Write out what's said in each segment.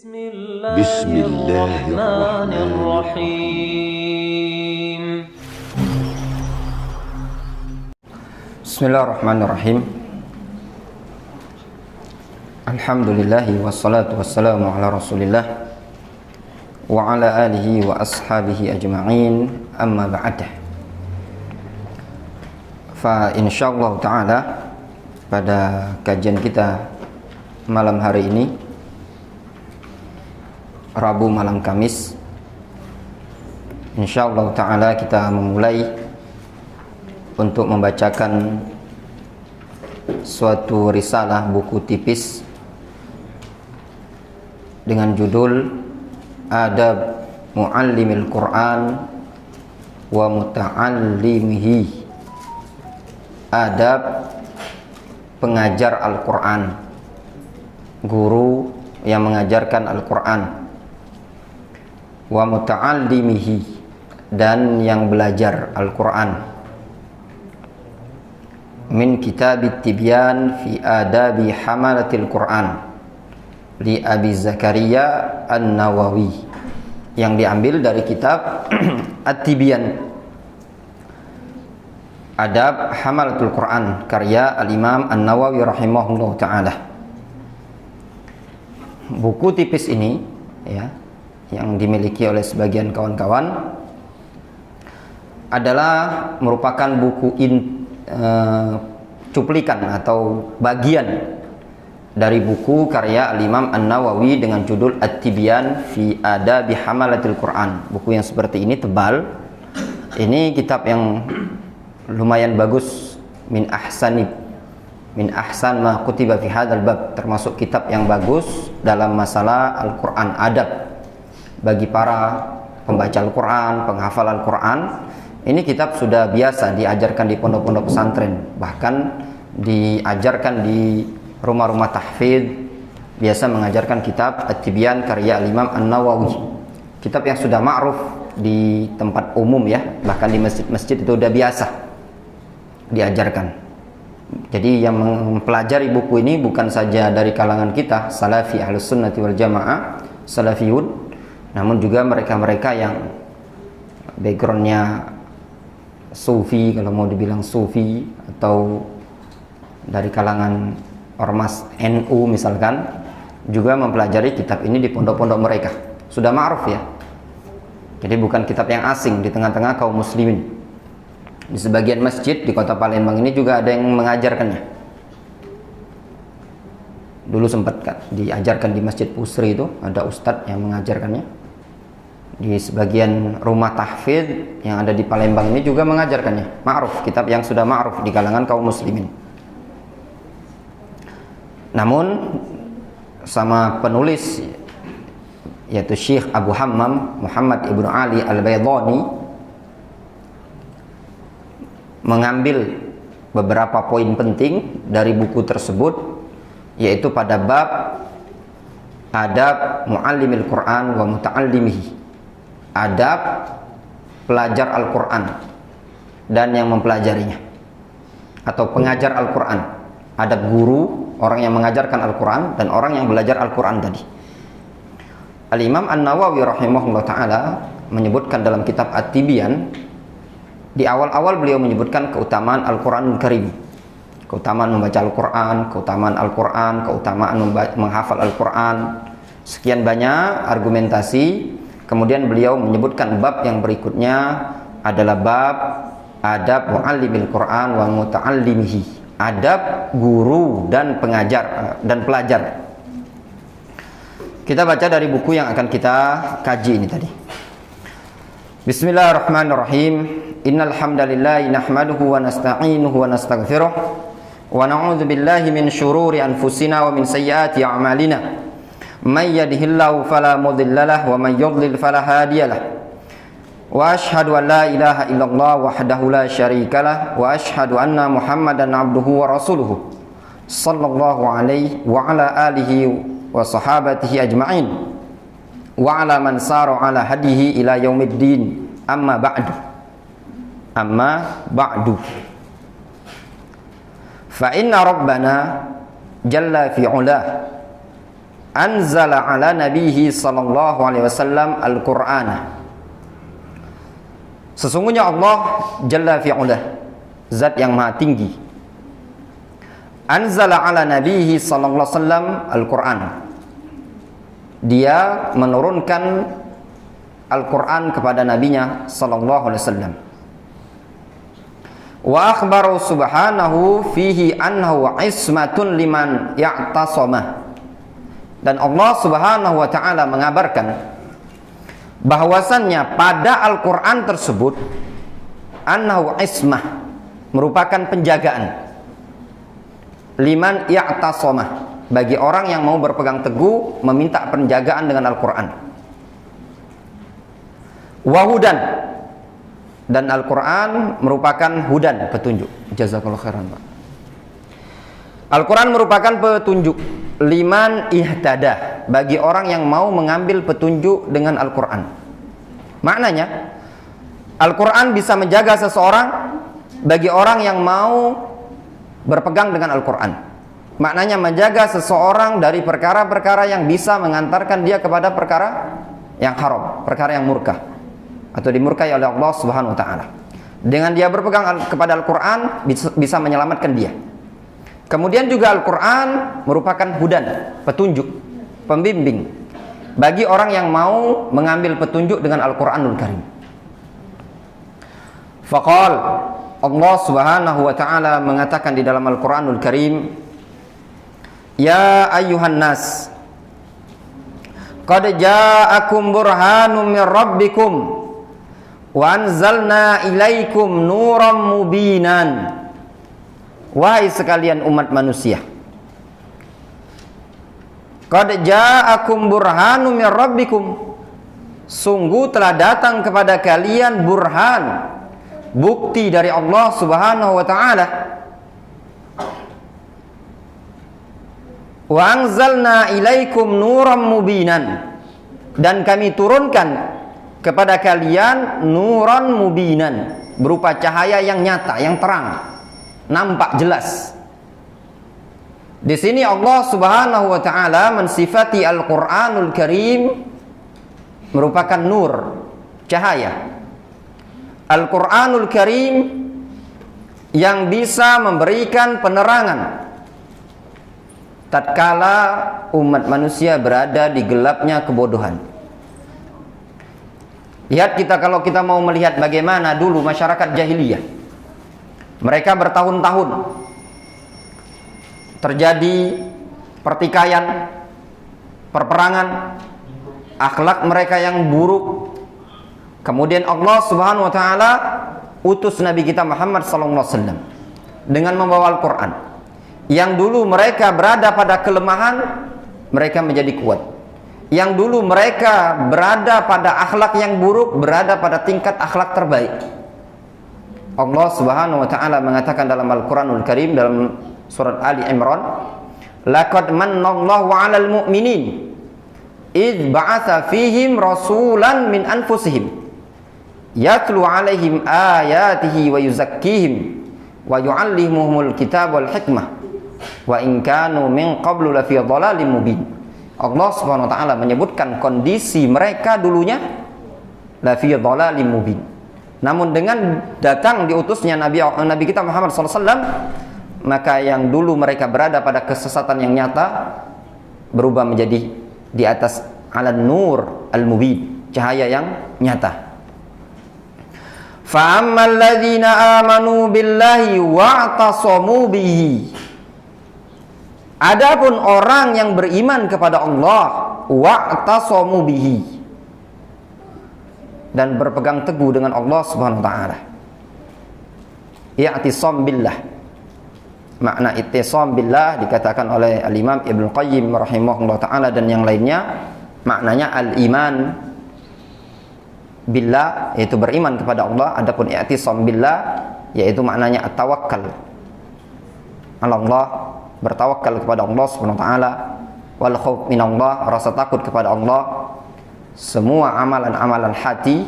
بسم الله الرحمن الرحيم بسم الله الرحمن الرحيم الحمد لله والصلاة والسلام على رسول الله وعلى آله وأصحابه أجمعين أما بعد فإنsyaallah ta'ala pada kajian kita malam hari ini, Rabu malam Kamis, insyaallah ta'ala kita memulai untuk membacakan suatu risalah buku tipis dengan judul Adab Muallimil Quran wa Muta'allimihi, adab pengajar Al-Quran, guru yang mengajarkan Al-Quran, wa muta'allimihi, dan yang belajar Al-Quran, min kitabit tibyan fi adabi hamalatil Quran li Abi Zakaria An-Nawawi, yang diambil dari kitab At-Tibyan, adab hamalatul Quran, karya Al-Imam An-Nawawi rahimahullah ta'ala. Buku tipis ini ya, yang dimiliki oleh sebagian kawan-kawan adalah merupakan buku cuplikan atau bagian dari buku karya Al-Imam An-Nawawi dengan judul At-Tibyan fi Adabi Hamalatil Quran. Buku yang seperti ini tebal. Ini kitab yang lumayan bagus, min ahsan ma kutiba fi hadzal bab, termasuk kitab yang bagus dalam masalah Al-Quran, adab bagi para pembaca Al-Quran, penghafal Al-Quran. Ini kitab sudah biasa diajarkan di pondok-pondok pesantren, bahkan diajarkan di rumah-rumah tahfidz, biasa mengajarkan kitab At-Tibyan karya Imam An-Nawawi. Kitab yang sudah ma'ruf di tempat umum ya, bahkan di masjid-masjid itu sudah biasa diajarkan. Jadi yang mempelajari buku ini bukan saja dari kalangan kita salafi ahlus sunnati wal jamaah, salafiyun, namun juga mereka-mereka yang backgroundnya sufi, kalau mau dibilang sufi, atau dari kalangan ormas NU misalkan, juga mempelajari kitab ini di pondok-pondok mereka. Sudah ma'ruf ya. Jadi bukan kitab yang asing di tengah-tengah kaum muslimin. Di sebagian masjid di kota Palembang ini juga ada yang mengajarkannya. Dulu sempat diajarkan di Masjid Pusri, itu ada ustadz yang mengajarkannya. Di sebagian rumah tahfidz yang ada di Palembang ini juga mengajarkannya. Ma'ruf, kitab yang sudah ma'ruf di kalangan kaum muslimin. Namun sama penulis, yaitu Syekh Abu Hammam Muhammad Ibnu Ali Al-Baydhani, mengambil beberapa poin penting dari buku tersebut, yaitu pada bab adab muallimil Quran wa muta'allimihi, adab pelajar Al-Quran dan yang mempelajarinya, atau pengajar Al-Quran. Adab guru, orang yang mengajarkan Al-Quran, dan orang yang belajar Al-Quran tadi. Al-Imam An-Nawawi rahimahullah ta'ala menyebutkan dalam kitab At-Tibyan, di awal-awal beliau menyebutkan keutamaan Al-Quranul Karim, keutamaan membaca Al-Quran, keutamaan Al-Quran, keutamaan menghafal Al-Quran, sekian banyak argumentasi. Kemudian beliau menyebutkan bab yang berikutnya adalah bab adab muallimil Quran wa muta'allimihi, adab guru dan pengajar dan pelajar. Kita baca dari buku yang akan kita kaji ini tadi. Bismillahirrahmanirrahim. Innal hamdalillah nahmaduhu wa nasta'inuhu wa nastaghfiruh wa na'udzu billahi min shururi anfusina wa min sayyiati a'malina. May yahdihillahu fala mudilla lahu wa may yudlil fala hadiya lahu. Wa asyhadu an la ilaha illallah wahdahu la syarika lahu wa asyhadu anna Muhammadan abduhu wa rasuluhu sallallahu alaihi wa ala alihi wa sahabatihi ajma'in wa ala man sara ala hadihi ila yaumiddin. Amma ba'du. Fa inna rabbana jalla fi'ulah anzala ala nabihi sallallahu alaihi wasallam al-Qur'ana. Sesungguhnya Allah Jalla fi'ula, zat yang maha tinggi, anzala ala nabihi sallallahu alaihi wasallam al-Qur'an. Dia menurunkan Al-Qur'an kepada nabinya sallallahu alaihi wasallam. Wa akhbaru subhanahu fihi annahu ismatun liman ya'tasama. Dan Allah Subhanahu wa taala mengabarkan bahwasannya pada Al-Qur'an tersebut annahu ismah, merupakan penjagaan liman ya'tasama, bagi orang yang mau berpegang teguh meminta penjagaan dengan Al-Qur'an. Wahudan, dan Al-Qur'an merupakan hudan, petunjuk. Jazakallahu khairan, Pak. Al-Qur'an merupakan petunjuk liman ihtada, bagi orang yang mau mengambil petunjuk dengan Al-Qur'an. Maknanya Al-Qur'an bisa menjaga seseorang bagi orang yang mau berpegang dengan Al-Qur'an. Maknanya menjaga seseorang dari perkara-perkara yang bisa mengantarkan dia kepada perkara yang haram, perkara yang murka atau dimurkai oleh Allah Subhanahu wa taala. Dengan dia berpegang kepada Al-Qur'an bisa menyelamatkan dia. Kemudian juga Al-Qur'an merupakan hudan, petunjuk, pembimbing bagi orang yang mau mengambil petunjuk dengan Al-Qur'anul Karim. Faqal, Allah Subhanahu wa taala mengatakan di dalam Al-Qur'anul Karim, ya ayyuhan nas, qad ja'akum burhanum min rabbikum wa anzalna ilaikum nuran mubinan. Wahai sekalian umat manusia, qad ja'akum burhanum min rabbikum, sungguh telah datang kepada kalian burhan, bukti dari Allah Subhanahu wa taala. Wa anzalna ilaikum nuran mubinan, dan kami turunkan kepada kalian nuran mubinan, berupa cahaya yang nyata, yang terang, nampak jelas. Di sini Allah Subhanahu wa taala mensifati Al-Qur'anul Karim merupakan nur, cahaya. Al-Qur'anul Karim yang bisa memberikan penerangan tatkala umat manusia berada di gelapnya kebodohan. Lihat kalau kita mau melihat bagaimana dulu masyarakat jahiliyah, mereka bertahun-tahun terjadi pertikaian, perperangan, akhlak mereka yang buruk. Kemudian Allah Subhanahu wa taala utus Nabi kita Muhammad sallallahu alaihi wasallam dengan membawa Al-Qur'an. Yang dulu mereka berada pada kelemahan, mereka menjadi kuat. Yang dulu mereka berada pada akhlak yang buruk, berada pada tingkat akhlak terbaik. Allah Subhanahu wa taala mengatakan dalam Al-Qur'anul Karim dalam surat Ali Imran, laqad mannallahu 'alal mu'minin idz ba'atsa fihim rasulan min anfusihim yatlu 'alaihim ayatihi wa yuzakkihim wa yu'allimuhumul kitaba wal hikmah wa in kanu min qablu lafi dhalalin mubin. Allah Subhanahu wa taala menyebutkan kondisi mereka dulunya lafi dhalalin mubin. Namun dengan datang diutusnya Nabi kita Muhammad SAW, maka yang dulu mereka berada pada kesesatan yang nyata berubah menjadi di atas alan nur al-mubin, cahaya yang nyata. Fa ammal ladzina amanu billahi wa'tasamu bihi. Adapun orang yang beriman kepada Allah, wa'tasamu bihi, dan berpegang teguh dengan Allah Subhanahu wa taala. I'tisam billah. Makna i'tisam billah dikatakan oleh Al-Imam Ibnu Qayyim rahimahullah taala dan yang lainnya, maknanya al-iman billah, yaitu beriman kepada Allah. Adapun i'tisam billah yaitu maknanya at-tawakkal ala Allah, bertawakal kepada Allah Subhanahu wa taala, wal khauf minallah, rasa takut kepada Allah. Semua amalan-amalan hati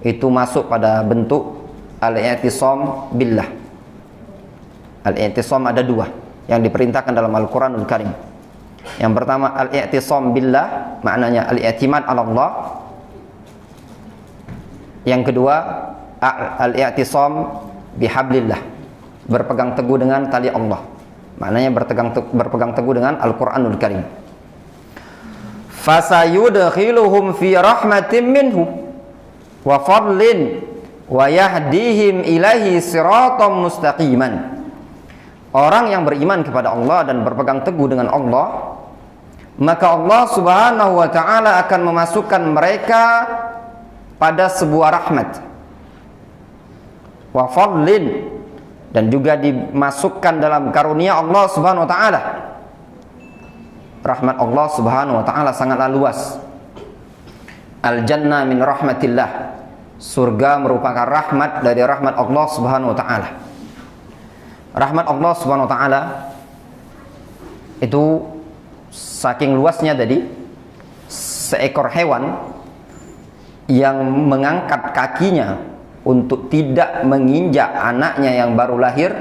itu masuk pada bentuk al-i'tisam billah. Al-i'tisam ada dua yang diperintahkan dalam Al-Quranul Karim. Yang pertama al-i'tisam billah, maknanya al-i'timad 'ala Allah. Yang kedua al-i'tisam bihablillah, berpegang teguh dengan tali Allah. Maknanya berpegang teguh dengan Al-Qur'anul Karim. Fasayudkhiluhum fi rahmatin minhu wa fadlin wa yahdihim ilaihi siratam mustaqiman. Orang yang beriman kepada Allah dan berpegang teguh dengan Allah, maka Allah Subhanahu wa ta'ala akan memasukkan mereka pada sebuah rahmat, wa fadlin, dan juga dimasukkan dalam karunia Allah Subhanahu wa ta'ala. Rahmat Allah Subhanahu wa ta'ala sangatlah luas. Al-jannah min rahmatillah, surga merupakan rahmat dari rahmat Allah Subhanahu wa ta'ala. Rahmat Allah Subhanahu wa ta'ala itu saking luasnya tadi, seekor hewan yang mengangkat kakinya untuk tidak menginjak anaknya yang baru lahir,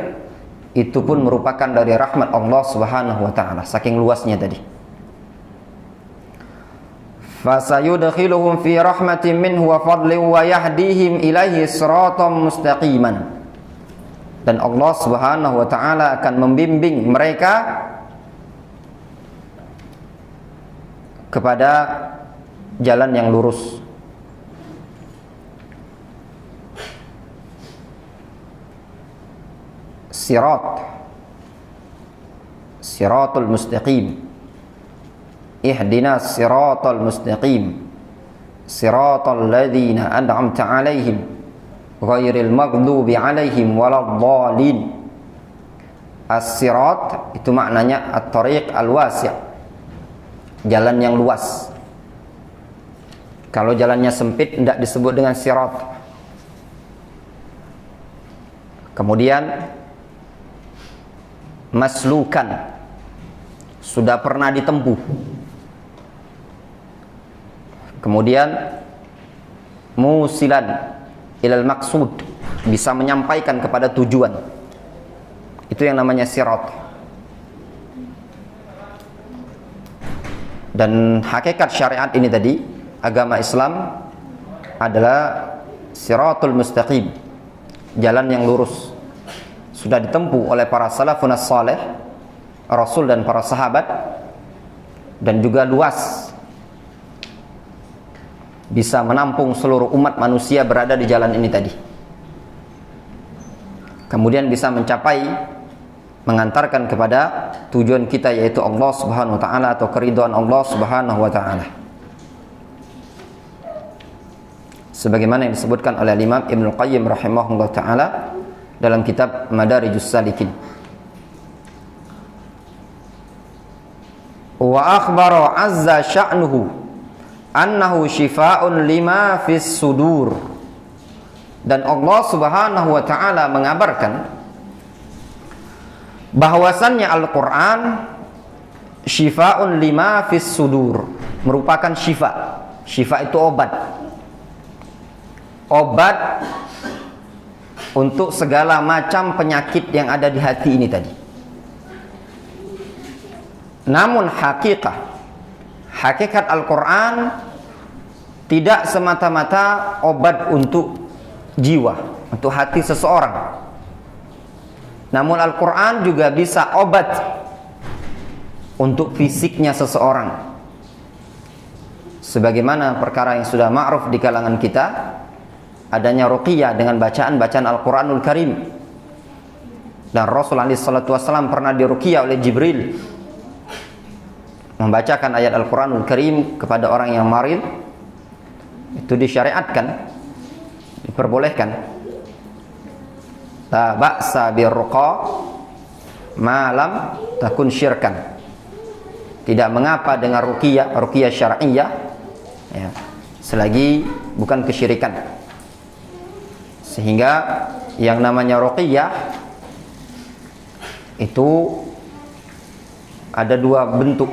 itu pun merupakan dari rahmat Allah Subhanahu wa ta'ala, saking luasnya tadi. Fasayudkhiluhum fi rahmatin minhu wa fadlin wa yahdihim ilaihi siratam mustaqiman. Dan Allah Subhanahu wa ta'ala akan membimbing mereka kepada jalan yang lurus. Siratul mustaqim. Ihdinas siratal mustaqim. Siratal ladzina an'amta 'alaihim ghairil maghdubi 'alaihim waladdallin. As-sirat itu maknanya at-tariq al-wasi', jalan yang luas. Kalau jalannya sempit tidak disebut dengan sirat. Kemudian maslukan, sudah pernah ditempuh. Kemudian musilan ilal maksud, bisa menyampaikan kepada tujuan. Itu yang namanya sirat. Dan hakikat syariat ini tadi, agama Islam adalah siratul mustaqim, jalan yang lurus. Sudah ditempuh oleh para salafun as-salih, Rasul dan para sahabat, dan juga luas, bisa menampung seluruh umat manusia berada di jalan ini tadi. Kemudian bisa mencapai, mengantarkan kepada tujuan kita, yaitu Allah Subhanahu wa ta'ala, atau keridhaan Allah Subhanahu wa ta'ala. Sebagaimana yang disebutkan oleh Imam Ibnu Qayyim rahimahullah ta'ala dalam kitab Madarijus Salikin. Wa akhbara azza sya'nuhu annahu shifaa'un lima fis sudur. Dan Allah Subhanahu wa ta'ala mengabarkan bahwasannya Al-Quran shifaa'un lima fis sudur, merupakan syifa. Syifa itu obat. Obat untuk segala macam penyakit yang ada di hati ini tadi. Namun hakikat Al-Quran tidak semata-mata obat untuk jiwa, untuk hati seseorang. Namun Al-Quran juga bisa obat untuk fisiknya seseorang. Sebagaimana perkara yang sudah ma'ruf di kalangan kita, adanya ruqyah dengan bacaan-bacaan Al-Quranul Karim. Dan Rasulullah SAW pernah diruqyah oleh Jibril, membacakan ayat Al-Quranul Karim kepada orang yang marid. Itu disyariatkan, diperbolehkan. La ba'sa birruqa ma lam takun syirkan. Tidak mengapa dengan ruqyah syar'iyyah, ya, selagi bukan kesyirikan. Sehingga yang namanya ruqyah itu ada dua bentuk.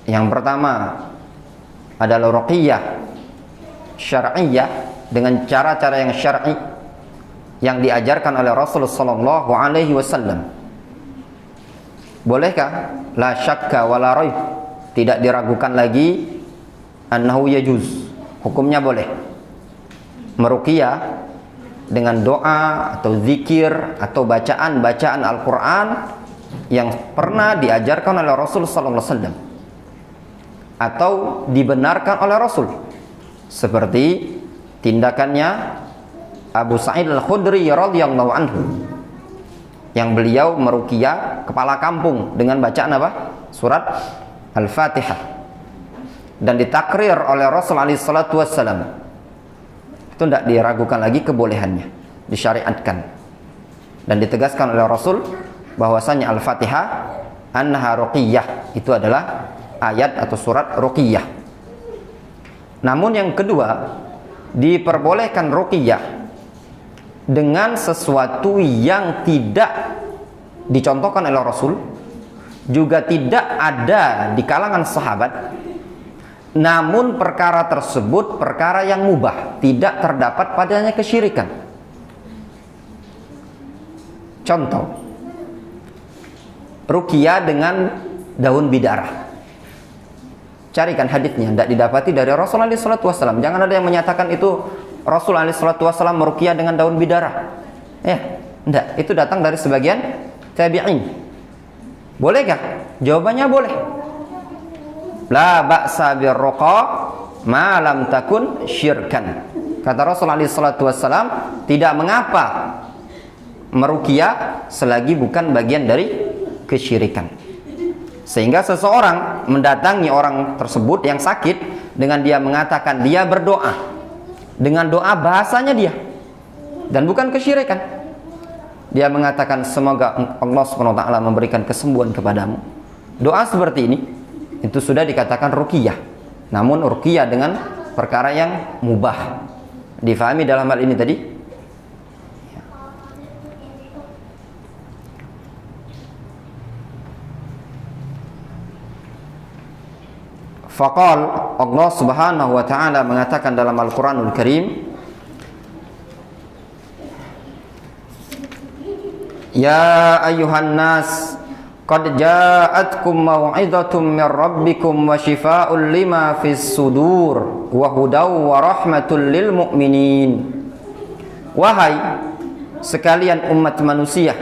Yang pertama adalah ruqyah syar'iyyah dengan cara-cara yang syar'i yang diajarkan oleh Rasulullah sallallahu alaihi wasallam. Bolehkah? La syakka wala raib. Tidak diragukan lagi annahu yajuz. Hukumnya boleh. Meruqyah dengan doa atau zikir atau bacaan-bacaan Al-Qur'an yang pernah diajarkan oleh Rasul sallallahu alaihi wasallam atau dibenarkan oleh Rasul. Seperti tindakannya Abu Sa'id Al-Khudri radhiyallahu anhu, yang beliau meruqyah kepala kampung dengan bacaan apa? Surat Al-Fatihah, dan ditakrir oleh Rasul alaihi salatu wassalam. Itu tidak diragukan lagi kebolehannya, disyariatkan dan ditegaskan oleh Rasul bahwasanya Al-Fatihah annaha ruqyah, itu adalah ayat atau surat ruqyah. Namun yang kedua, diperbolehkan ruqyah dengan sesuatu yang tidak dicontohkan oleh Rasul, juga tidak ada di kalangan sahabat, namun perkara tersebut perkara yang mubah, tidak terdapat padanya kesyirikan. Contoh, ruqyah dengan daun bid'arah. Carikan haditsnya, tidak didapati dari Rasulullah SAW. Jangan ada yang menyatakan itu Rasulullah SAW meruqyah dengan daun bid'arah. Ya, tidak. Itu datang dari sebagian tabi'in. Bolehkah? Jawabannya boleh. La ba'sa birruqa ma lam takun syirkan. Kata Rasulullah SAW, tidak mengapa meruqyah selagi bukan bagian dari kesyirikan. Sehingga seseorang mendatangi orang tersebut yang sakit dengan dia mengatakan dia berdoa dengan doa bahasanya dia, dan bukan kesyirikan. Dia mengatakan semoga Allah SWT memberikan kesembuhan kepadamu. Doa seperti ini itu sudah dikatakan ruqyah. Namun ruqyah dengan perkara yang mubah. Difahami dalam hal ini tadi? Faqal, Allah Subhanahu wa taala mengatakan dalam Al-Qur'anul Karim, ya ayyuhan nas qad ja'atkum mau'izatum min rabbikum wa shifaa'un lima fis sudur wa hudaw wa rahmatul lil mu'minin. Wahai sekalian umat manusia,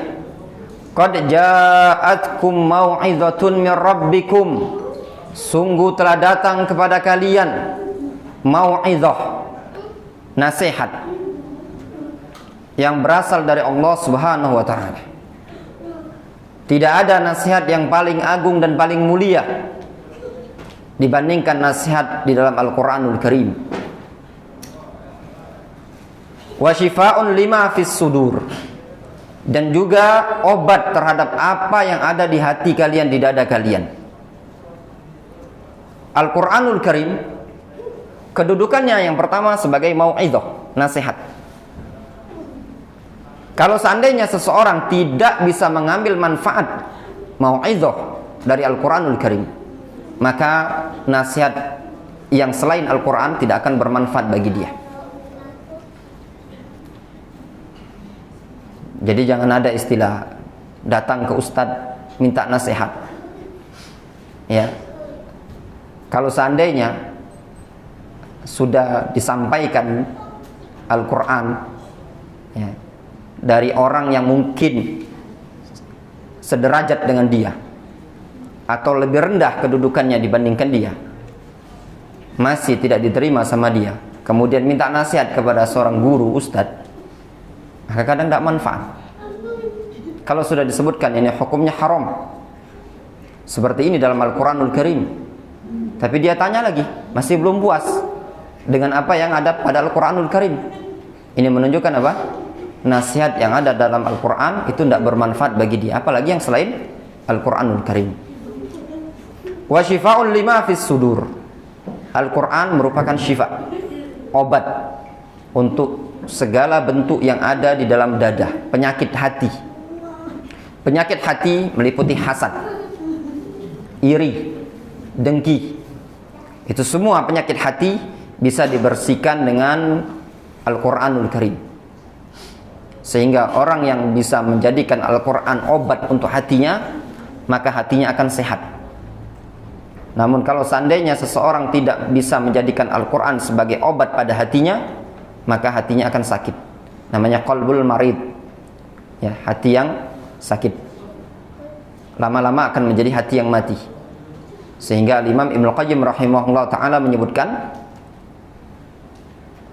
qad ja'atkum mau'izatun min rabbikum, sungguh telah datang kepada kalian mau'izah, nasihat yang berasal dari Allah Subhanahu wa taala. Tidak ada nasihat yang paling agung dan paling mulia dibandingkan nasihat di dalam Al-Qur'anul Karim. Wa shifaa'un lima fis sudur, dan juga obat terhadap apa yang ada di hati kalian, di dada kalian. Al-Qur'anul Karim kedudukannya yang pertama sebagai mau'izah, nasihat. Kalau seandainya seseorang tidak bisa mengambil manfaat mau'izah dari Al-Qur'anul Karim, maka nasihat yang selain Al-Qur'an tidak akan bermanfaat bagi dia. Jadi jangan ada istilah datang ke ustadz minta nasihat. Ya. Kalau seandainya sudah disampaikan Al-Qur'an, ya, dari orang yang mungkin sederajat dengan dia atau lebih rendah kedudukannya dibandingkan dia, masih tidak diterima sama dia, kemudian minta nasihat kepada seorang guru, ustadz, maka kadang tidak manfaat. Kalau sudah disebutkan ini hukumnya haram, seperti ini dalam Al-Qur'anul Karim, tapi dia tanya lagi, masih belum puas dengan apa yang ada pada Al-Qur'anul Karim, ini menunjukkan apa? Nasihat yang ada dalam Al-Qur'an itu tidak bermanfaat bagi dia, apalagi yang selain Al-Qur'anul Karim. Wa shifaa'un lima fis sudur. Al-Qur'an merupakan syifa, obat untuk segala bentuk yang ada di dalam dada, penyakit hati. Penyakit hati meliputi hasad, iri, dengki. Itu semua penyakit hati bisa dibersihkan dengan Al-Qur'anul Karim. Sehingga orang yang bisa menjadikan Al-Qur'an obat untuk hatinya, maka hatinya akan sehat. Namun kalau seandainya seseorang tidak bisa menjadikan Al-Quran sebagai obat pada hatinya, maka hatinya akan sakit. Namanya qalbul marid, ya, hati yang sakit. Lama-lama akan menjadi hati yang mati. Sehingga Imam Ibnu Qayyim rahimahullah ta'ala menyebutkan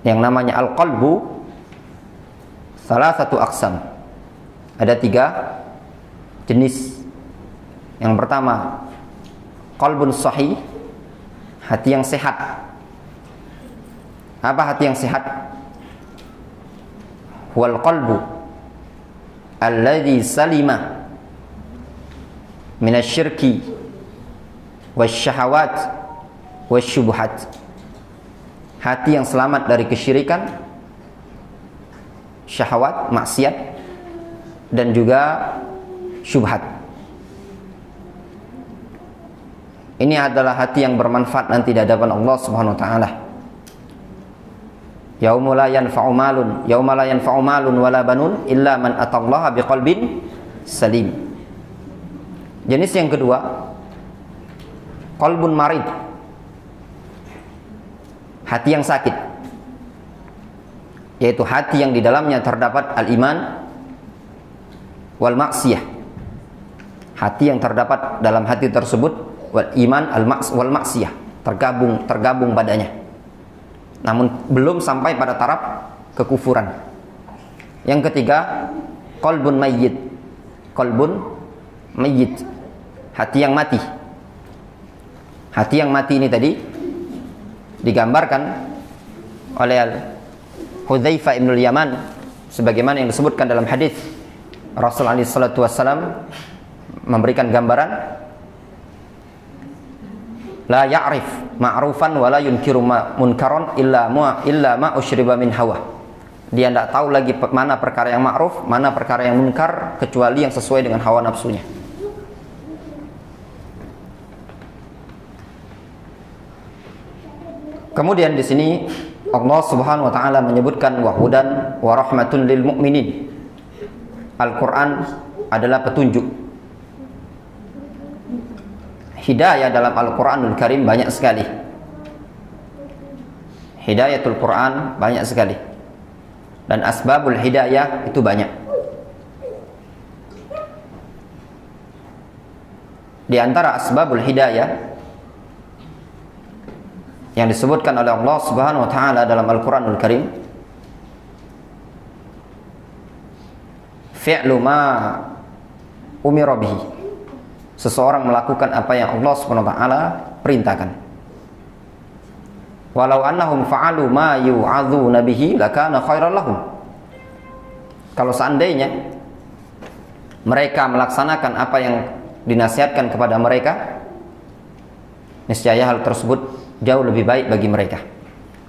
yang namanya al-qalbu salah satu aqsam. Ada 3 jenis. Yang pertama, qalbun sahih, hati yang sehat. Apa hati yang sehat? Wal qalbu alladhi salima minasyirki wasyahawat wasyubuhat. Hati yang selamat dari kesyirikan, syahwat, maksiat, dan juga syubhat. Ini adalah hati yang bermanfaat nanti di hadapan Allah Subhanahu wa taala. Yauma la yanfa'u malun wala banun illa man atallaha biqalbin salim. Jenis yang kedua, qalbun marid, hati yang sakit, yaitu hati yang di dalamnya terdapat al-iman wal maksiyah. Hati yang terdapat dalam hati tersebut wal iman wal maksiyah, tergabung padanya, namun belum sampai pada taraf kekufuran. Yang ketiga, qalbun mayyit, hati yang mati. Hati yang mati ini tadi digambarkan oleh Hudzaifah ibnul Yaman sebagaimana yang disebutkan dalam hadis Rasulullah SAW memberikan gambaran, la ya'rif ma'rufan wa la yunkiru munkaron illa ma usyriba min hawa. Dia tidak tahu lagi mana perkara yang ma'ruf, mana perkara yang munkar, kecuali yang sesuai dengan hawa nafsunya. Kemudian di sini Allah Subhanahu wa taala menyebutkan wa hudan wa rahmatun lil mu'minin. Al-Qur'an adalah petunjuk. Hidayah dalam Al-Qur'anul Karim banyak sekali. Hidayatul Qur'an banyak sekali. Dan asbabul hidayah itu banyak. Di antara asbabul hidayah yang disebutkan oleh Allah Subhanahu wa taala dalam Al-Qur'anul Karim, fi'lu ma umira bihi, seseorang melakukan apa yang Allah Subhanahu wa taala perintahkan. Walau annahum fa'alu ma yu'adzuna bihi lakana khairan lahum. Kalau seandainya mereka melaksanakan apa yang dinasihatkan kepada mereka, niscaya hal tersebut jauh lebih baik bagi mereka.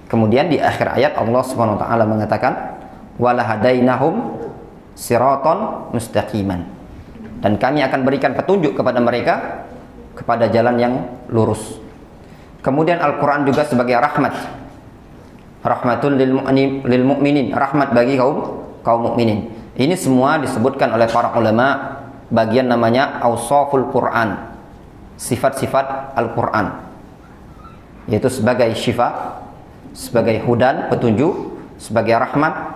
Kemudian di akhir ayat Allah Subhanahu wa taala mengatakan wala hadainahum siraton mustaqiman, dan kami akan berikan petunjuk kepada mereka kepada jalan yang lurus. Kemudian Al-Qur'an juga sebagai rahmat, rahmatul lil mu'minin, rahmat bagi kaum mukminin. Ini semua disebutkan oleh para ulama bagian namanya awsaful Qur'an, sifat-sifat Al-Qur'an, yaitu sebagai syifa, sebagai hudan, petunjuk, sebagai rahmat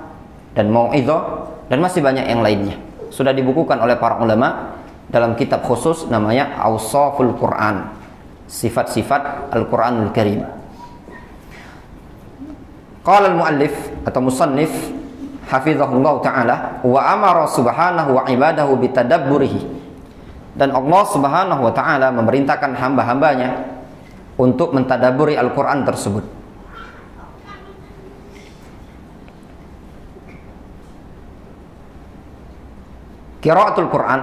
dan mau'izah, dan masih banyak yang lainnya. Sudah dibukukan oleh para ulama dalam kitab khusus namanya Awsaful Quran, sifat-sifat Al-Quranul Karim. Qala al-muallif atau musannif hafizahullah ta'ala wa amara subhanahu wa ibadahu bitadabburihi, dan Allah Subhanahu wa ta'ala memerintahkan hamba-hambanya untuk mentadaburi Al-Quran tersebut. Qiraatul Quran,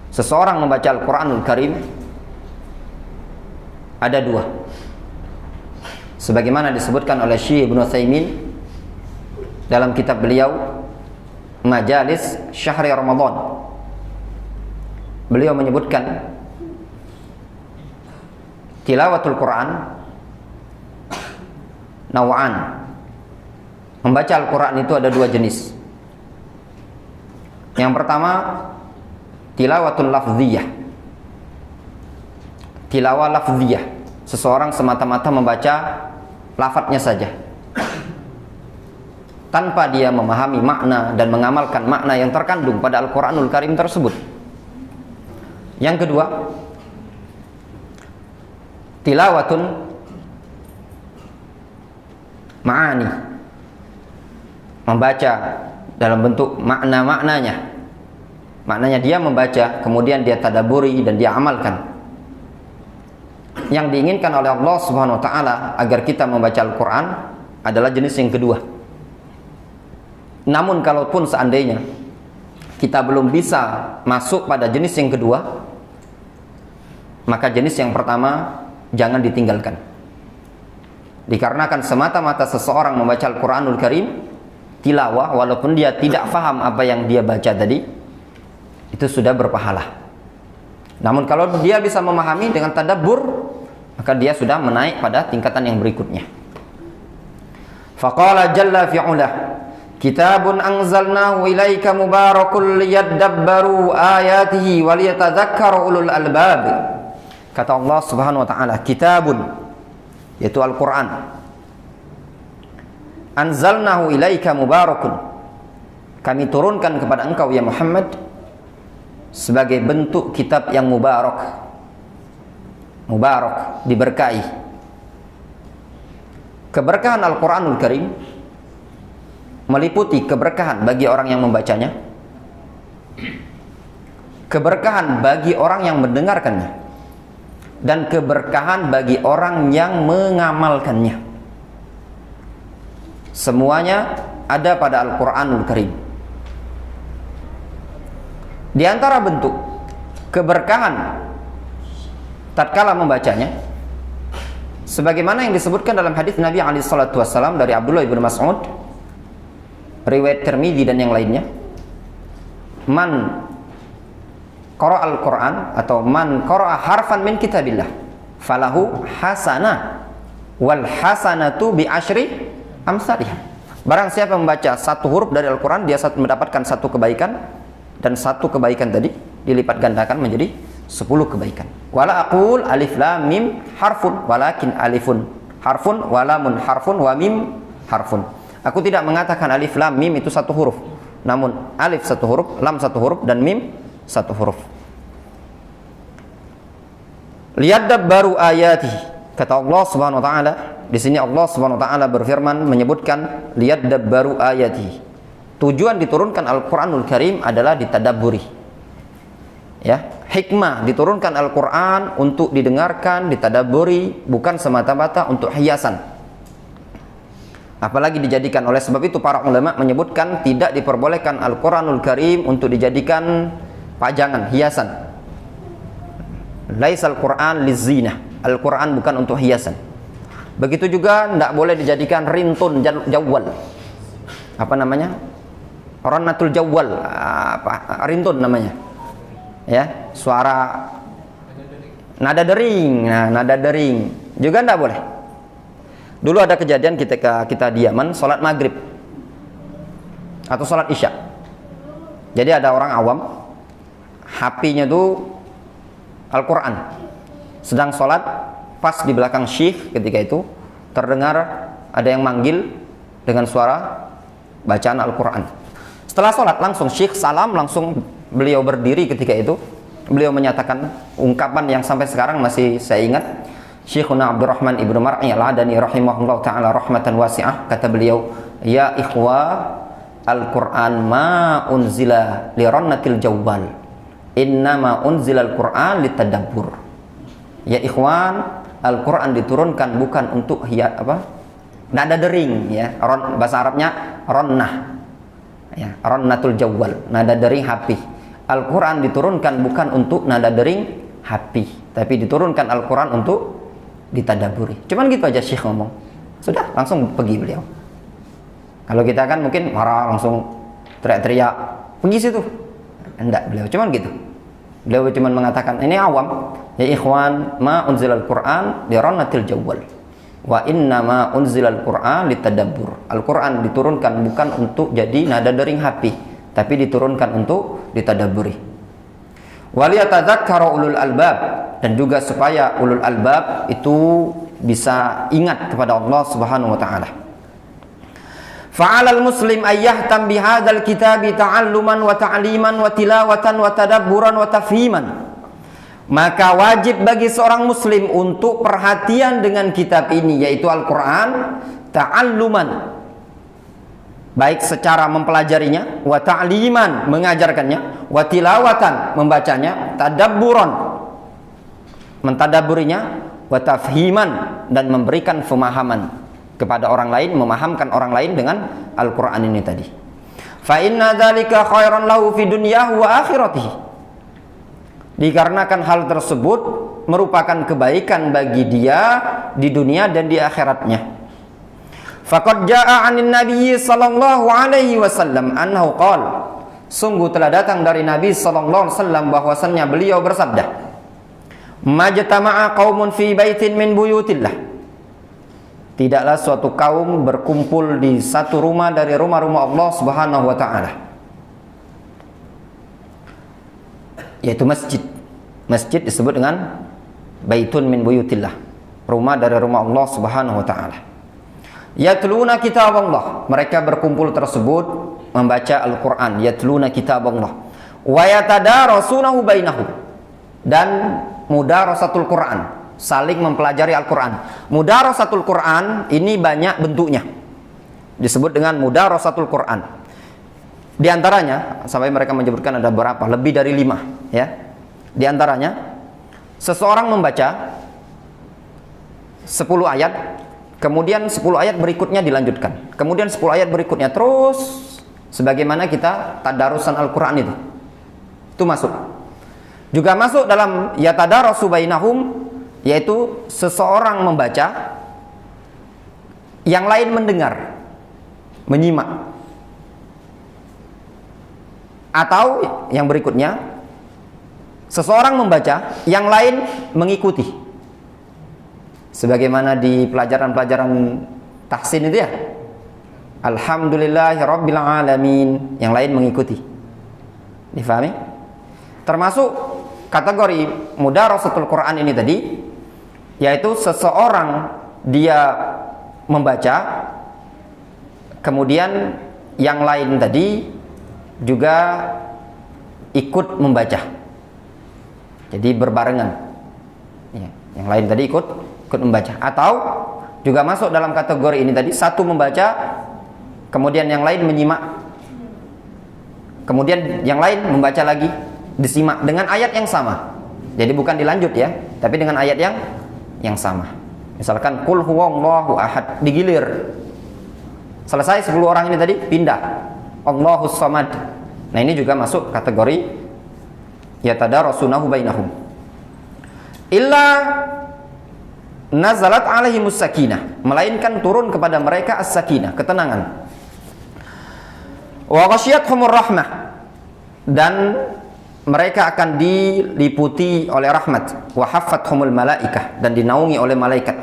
seseorang membaca Al-Quranul Karim ada 2, sebagaimana disebutkan oleh Syekh Ibnu Utsaimin dalam kitab beliau Majalis Syahri Ramadan. Beliau menyebutkan tilawatul Quran naw'an. Membaca Al-Quran itu ada 2 jenis. Yang pertama Tilawatun lafziyah. Tilawah lafziyah. Seseorang semata-mata membaca lafadznya saja, tanpa dia memahami makna dan mengamalkan makna yang terkandung pada Al-Quranul Karim tersebut. Yang kedua, tilawatun ma'ani, membaca dalam bentuk makna-maknanya. Maknanya dia membaca, kemudian dia tadaburi dan dia amalkan. Yang diinginkan oleh Allah Subhanahu wa taala agar kita membaca Al-Quran adalah jenis yang kedua. Namun kalaupun seandainya kita belum bisa masuk pada jenis yang kedua, maka jenis yang pertama jangan ditinggalkan. Dikarenakan semata-mata seseorang membaca Al-Quranul Karim tilawah, walaupun dia tidak faham apa yang dia baca tadi, itu sudah berpahala. Namun kalau dia bisa memahami dengan tadabbur, maka dia sudah menaik pada tingkatan yang berikutnya. Faqala jalla fi'ulah, kitabun anzalnahu ilaika mubarakul liyadabbaru ayatihi waliyatadzakkara ulul albab. Kata Allah Subhanahu wa taala, kitabun, yaitu Al-Quran, anzalnahu ilaika mubarakun, kami turunkan kepada engkau ya Muhammad sebagai bentuk kitab yang mubarak. Mubarak, diberkahi. Keberkahan Al-Quranul Karim meliputi keberkahan bagi orang yang membacanya, keberkahan bagi orang yang mendengarkannya, dan keberkahan bagi orang yang mengamalkannya. Semuanya ada pada Al-Quranul Karim. Di antara bentuk keberkahan tatkala membacanya, sebagaimana yang disebutkan dalam hadis Nabi SAW dari Abdullah bin Mas'ud, riwayat Tirmidzi dan yang lainnya, man qara'a al-Quran atau man qara'a harfan min kitabillah falahu hasanah wal hasanatu bi asyri amsalihah. Barang siapa membaca satu huruf dari Al-Quran, dia mendapatkan satu kebaikan, dan satu kebaikan tadi dilipat gandakan menjadi 10 kebaikan. Wala aqul alif lam mim harfun walakin alifun harfun wa lamun harfun wa mim harfun. Aku tidak mengatakan alif lam mim itu satu huruf, namun alif satu huruf, lam satu huruf, dan mim satu huruf. Liyadabbaru ayatihi, kata Allah Subhanahu wa taala. Di sini Allah Subhanahu wa taala berfirman menyebutkan liyadabbaru ayatihi. Tujuan diturunkan Al-Quranul Karim adalah ditadabburi. Ya, hikmah diturunkan Al-Quran untuk didengarkan, ditadabburi, bukan semata-mata untuk hiasan. Apalagi dijadikan, oleh sebab itu para ulama menyebutkan tidak diperbolehkan Al-Quranul Karim untuk dijadikan pajangan, hiasan. Laisal Quran lizinah. Al-Quran bukan untuk hiasan. Begitu juga tidak boleh dijadikan rintun jawwal. Apa namanya? Ronnatul jawwal, rintun namanya. Ya, suara nada dering. Nah, nada dering juga tidak boleh. Dulu ada kejadian ketika kita di Yaman sholat maghrib atau sholat isya. Jadi ada orang awam, HP-nya tuh Al-Quran, sedang sholat, pas di belakang syekh ketika itu terdengar ada yang manggil dengan suara bacaan Al-Quran. Setelah sholat langsung syekh salam, langsung beliau berdiri ketika itu. Beliau menyatakan ungkapan yang sampai sekarang masih saya ingat. Syekhuna Abdurrahman Ibnu Mar'i Al-Adani rahimahullah ta'ala rahmatan wasi'ah. Kata beliau, ya ikhwa, Al-Quran ma unzila lirannatil jawwal, innama unzila Al-Quran litadabbur. Ya ikhwan, Al-Quran diturunkan bukan untuk nada dering, ya. Bahasa Arabnya ronnah. Ya, ronnatul jawwal, nada dering HP. Al-Quran diturunkan bukan untuk nada dering HP, tapi diturunkan Al-Quran untuk ditadaburi. Cuman gitu aja syekh ngomong, sudah langsung pergi beliau. Kalau kita kan mungkin marah, langsung teriak-teriak, pergi situ. Enggak, beliau cuman gitu. Beliau cuman mengatakan, ini awam, ya ikhwan, ma unzilal Quran li ronnatil jawwal, wa inna ma unzilal Quran litadabbur. Al-Quran diturunkan bukan untuk jadi nada dering HP, tapi diturunkan untuk ditadaburi. Waliyatadzakkara ulul albab, dan juga supaya ulul albab itu bisa ingat kepada Allah Subhanahu wa taala. Fa'alal muslim ayyahtam bihadzal kitabi ta'alluman wa ta'liman wa tilawatan wa tadabburan wa tafhiman. Maka wajib bagi seorang muslim untuk perhatian dengan kitab ini, yaitu Al-Quran, ta'alluman, baik secara mempelajarinya, wa ta'liman, mengajarkannya, wa tilawatan, membacanya, tadabburan, mentadaburinya, wa tafhiman, dan memberikan pemahaman kepada orang lain, memahamkan orang lain dengan Al-Quran ini tadi. Fa inna dzalika khairan lahu fi dunyahu wa akhiratihi. Dikarenakan hal tersebut merupakan kebaikan bagi dia di dunia dan di akhiratnya. Faqad jaa'a 'anin nabiyyi sallallahu alaihi wasallam annahu qala, sungguh telah datang dari Nabi sallallahu alaihi wasallam bahwasannya beliau bersabda, majtama'a qaumun fi baitin min buyutillah. Tidaklah suatu kaum berkumpul di satu rumah dari rumah-rumah Allah Subhanahu wa taala, yaitu masjid. Masjid disebut dengan baitun min buyutillah, rumah dari rumah Allah Subhanahu wa taala. Yatluna kitab Allah, mereka berkumpul tersebut membaca Al-Quran. Yatluna kitab Allah wa yatadarasunahu bainahum, dan mudarasatul Quran, saling mempelajari Al-Quran. Mudarasatul Quran ini banyak bentuknya, disebut dengan mudarasatul Quran. Di antaranya, sampai mereka menyebutkan ada berapa, lebih dari 5 ya. Di antaranya, seseorang membaca 10 ayat, kemudian 10 ayat berikutnya dilanjutkan, kemudian 10 ayat berikutnya, terus sebagaimana kita tadarusan Al-Quran itu masuk. Juga masuk dalam yatadarasu bainahum, yaitu seseorang membaca, yang lain mendengar, menyimak. Atau yang berikutnya, seseorang membaca, yang lain mengikuti. Sebagaimana di pelajaran-pelajaran tahsin itu ya, alhamdulillahirabbil alamin, yang lain mengikuti. Difahami? Termasuk kategori mudarasatul Quran ini tadi, yaitu seseorang dia membaca, kemudian yang lain tadi juga ikut membaca. Jadi berbarengan ya, yang lain tadi ikut membaca. Atau juga masuk dalam kategori ini tadi, satu membaca, kemudian yang lain menyimak, kemudian yang lain membaca lagi, disimak dengan ayat yang sama. Jadi bukan dilanjut ya, tapi dengan ayat yang sama. Misalkan qul huwallahu ahad, digilir, selesai 10 orang ini tadi, pindah Allahus samad. Nah ini juga masuk kategori yatadarasunahu bainahum. Illa nazalat alaihimus sakinah, melainkan turun kepada mereka as-sakinah, ketenangan. Wa ghasyiyatuhumur rahmah, dan mereka akan diliputi oleh rahmat. Wa haffathumul malaikah, dan dinaungi oleh malaikat.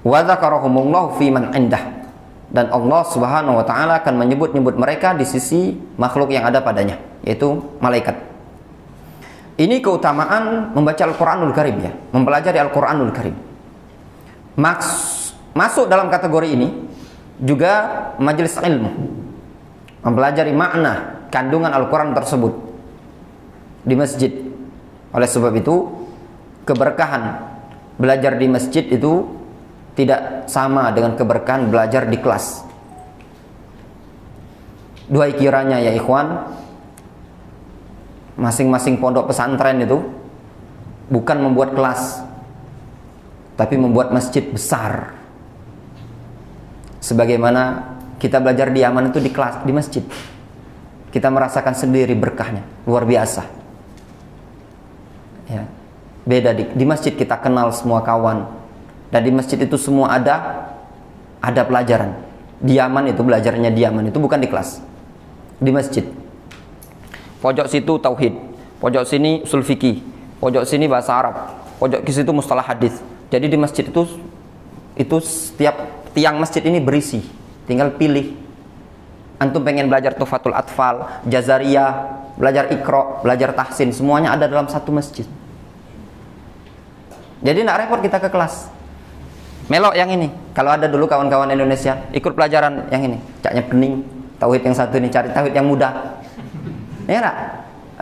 Wa dzakarahumullahu fi man indah, dan Allah Subhanahu wa taala akan menyebut-nyebut mereka di sisi makhluk yang ada padanya, yaitu malaikat. Ini keutamaan membaca Al-Quranul Karim ya, mempelajari Al-Quranul Karim. Masuk dalam kategori ini juga majelis ilmu, mempelajari makna kandungan Al-Quran tersebut di masjid. Oleh sebab itu, keberkahan belajar di masjid itu tidak sama dengan keberkahan belajar di kelas. Duhai kiranya ya ikhwan, masing-masing pondok pesantren itu bukan membuat kelas, tapi membuat masjid besar. Sebagaimana kita belajar di Yaman itu di kelas, di masjid, kita merasakan sendiri berkahnya, luar biasa ya. Beda di masjid kita kenal semua kawan, dan di masjid itu semua ada pelajaran. Di Yaman itu belajarnya, di Yaman itu bukan di kelas, di masjid. Pojok situ tauhid, pojok sini usul fikih, pojok sini bahasa Arab, pojok ke situ mustalah hadis. Jadi di masjid itu setiap tiang masjid ini berisi, tinggal pilih. Antum pengen belajar Tuhfatul Atfal, Jazariyah, belajar Iqra, belajar tahsin, semuanya ada dalam satu masjid. Jadi tidak repot kita ke kelas. Melok yang ini. Kalau ada dulu kawan-kawan Indonesia ikut pelajaran yang ini, caknya pening, tauhid yang satu ini, cari tauhid yang mudah. Ya enggak?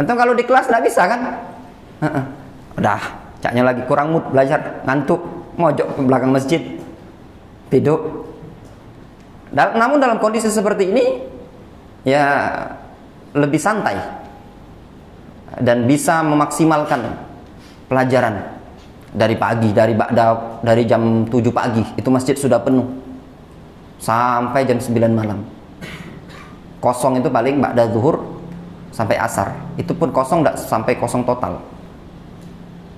Antum kalau di kelas tidak bisa kan? Udah, caknya lagi kurang mood belajar, ngantuk, mojok ke belakang masjid, tidur. Namun dalam kondisi seperti ini, ya lebih santai dan bisa memaksimalkan pelajaran. Dari pagi, dari jam 7 pagi itu masjid sudah penuh sampai jam 9 malam. Kosong itu paling ba'da zuhur sampai asar. Itu pun kosong, tidak sampai kosong total.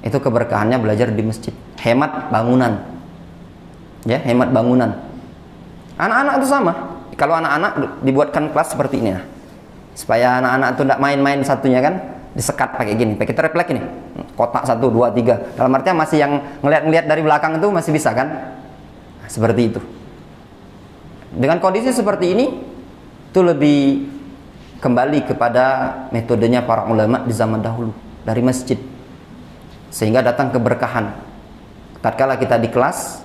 Itu keberkahannya belajar di masjid. Hemat bangunan. Ya, hemat bangunan. Anak-anak itu sama. Kalau anak-anak dibuatkan kelas seperti ini ya. Supaya anak-anak itu tidak main-main satunya kan, disekat pakai gini, pakai triplek ini, kotak 1, 2, 3. Dalam artinya masih yang ngeliat-ngeliat dari belakang itu masih bisa kan? Nah, seperti itu. Dengan kondisi seperti ini, itu lebih kembali kepada metodenya para ulama di zaman dahulu dari masjid, sehingga datang keberkahan. Tatkala kita di kelas,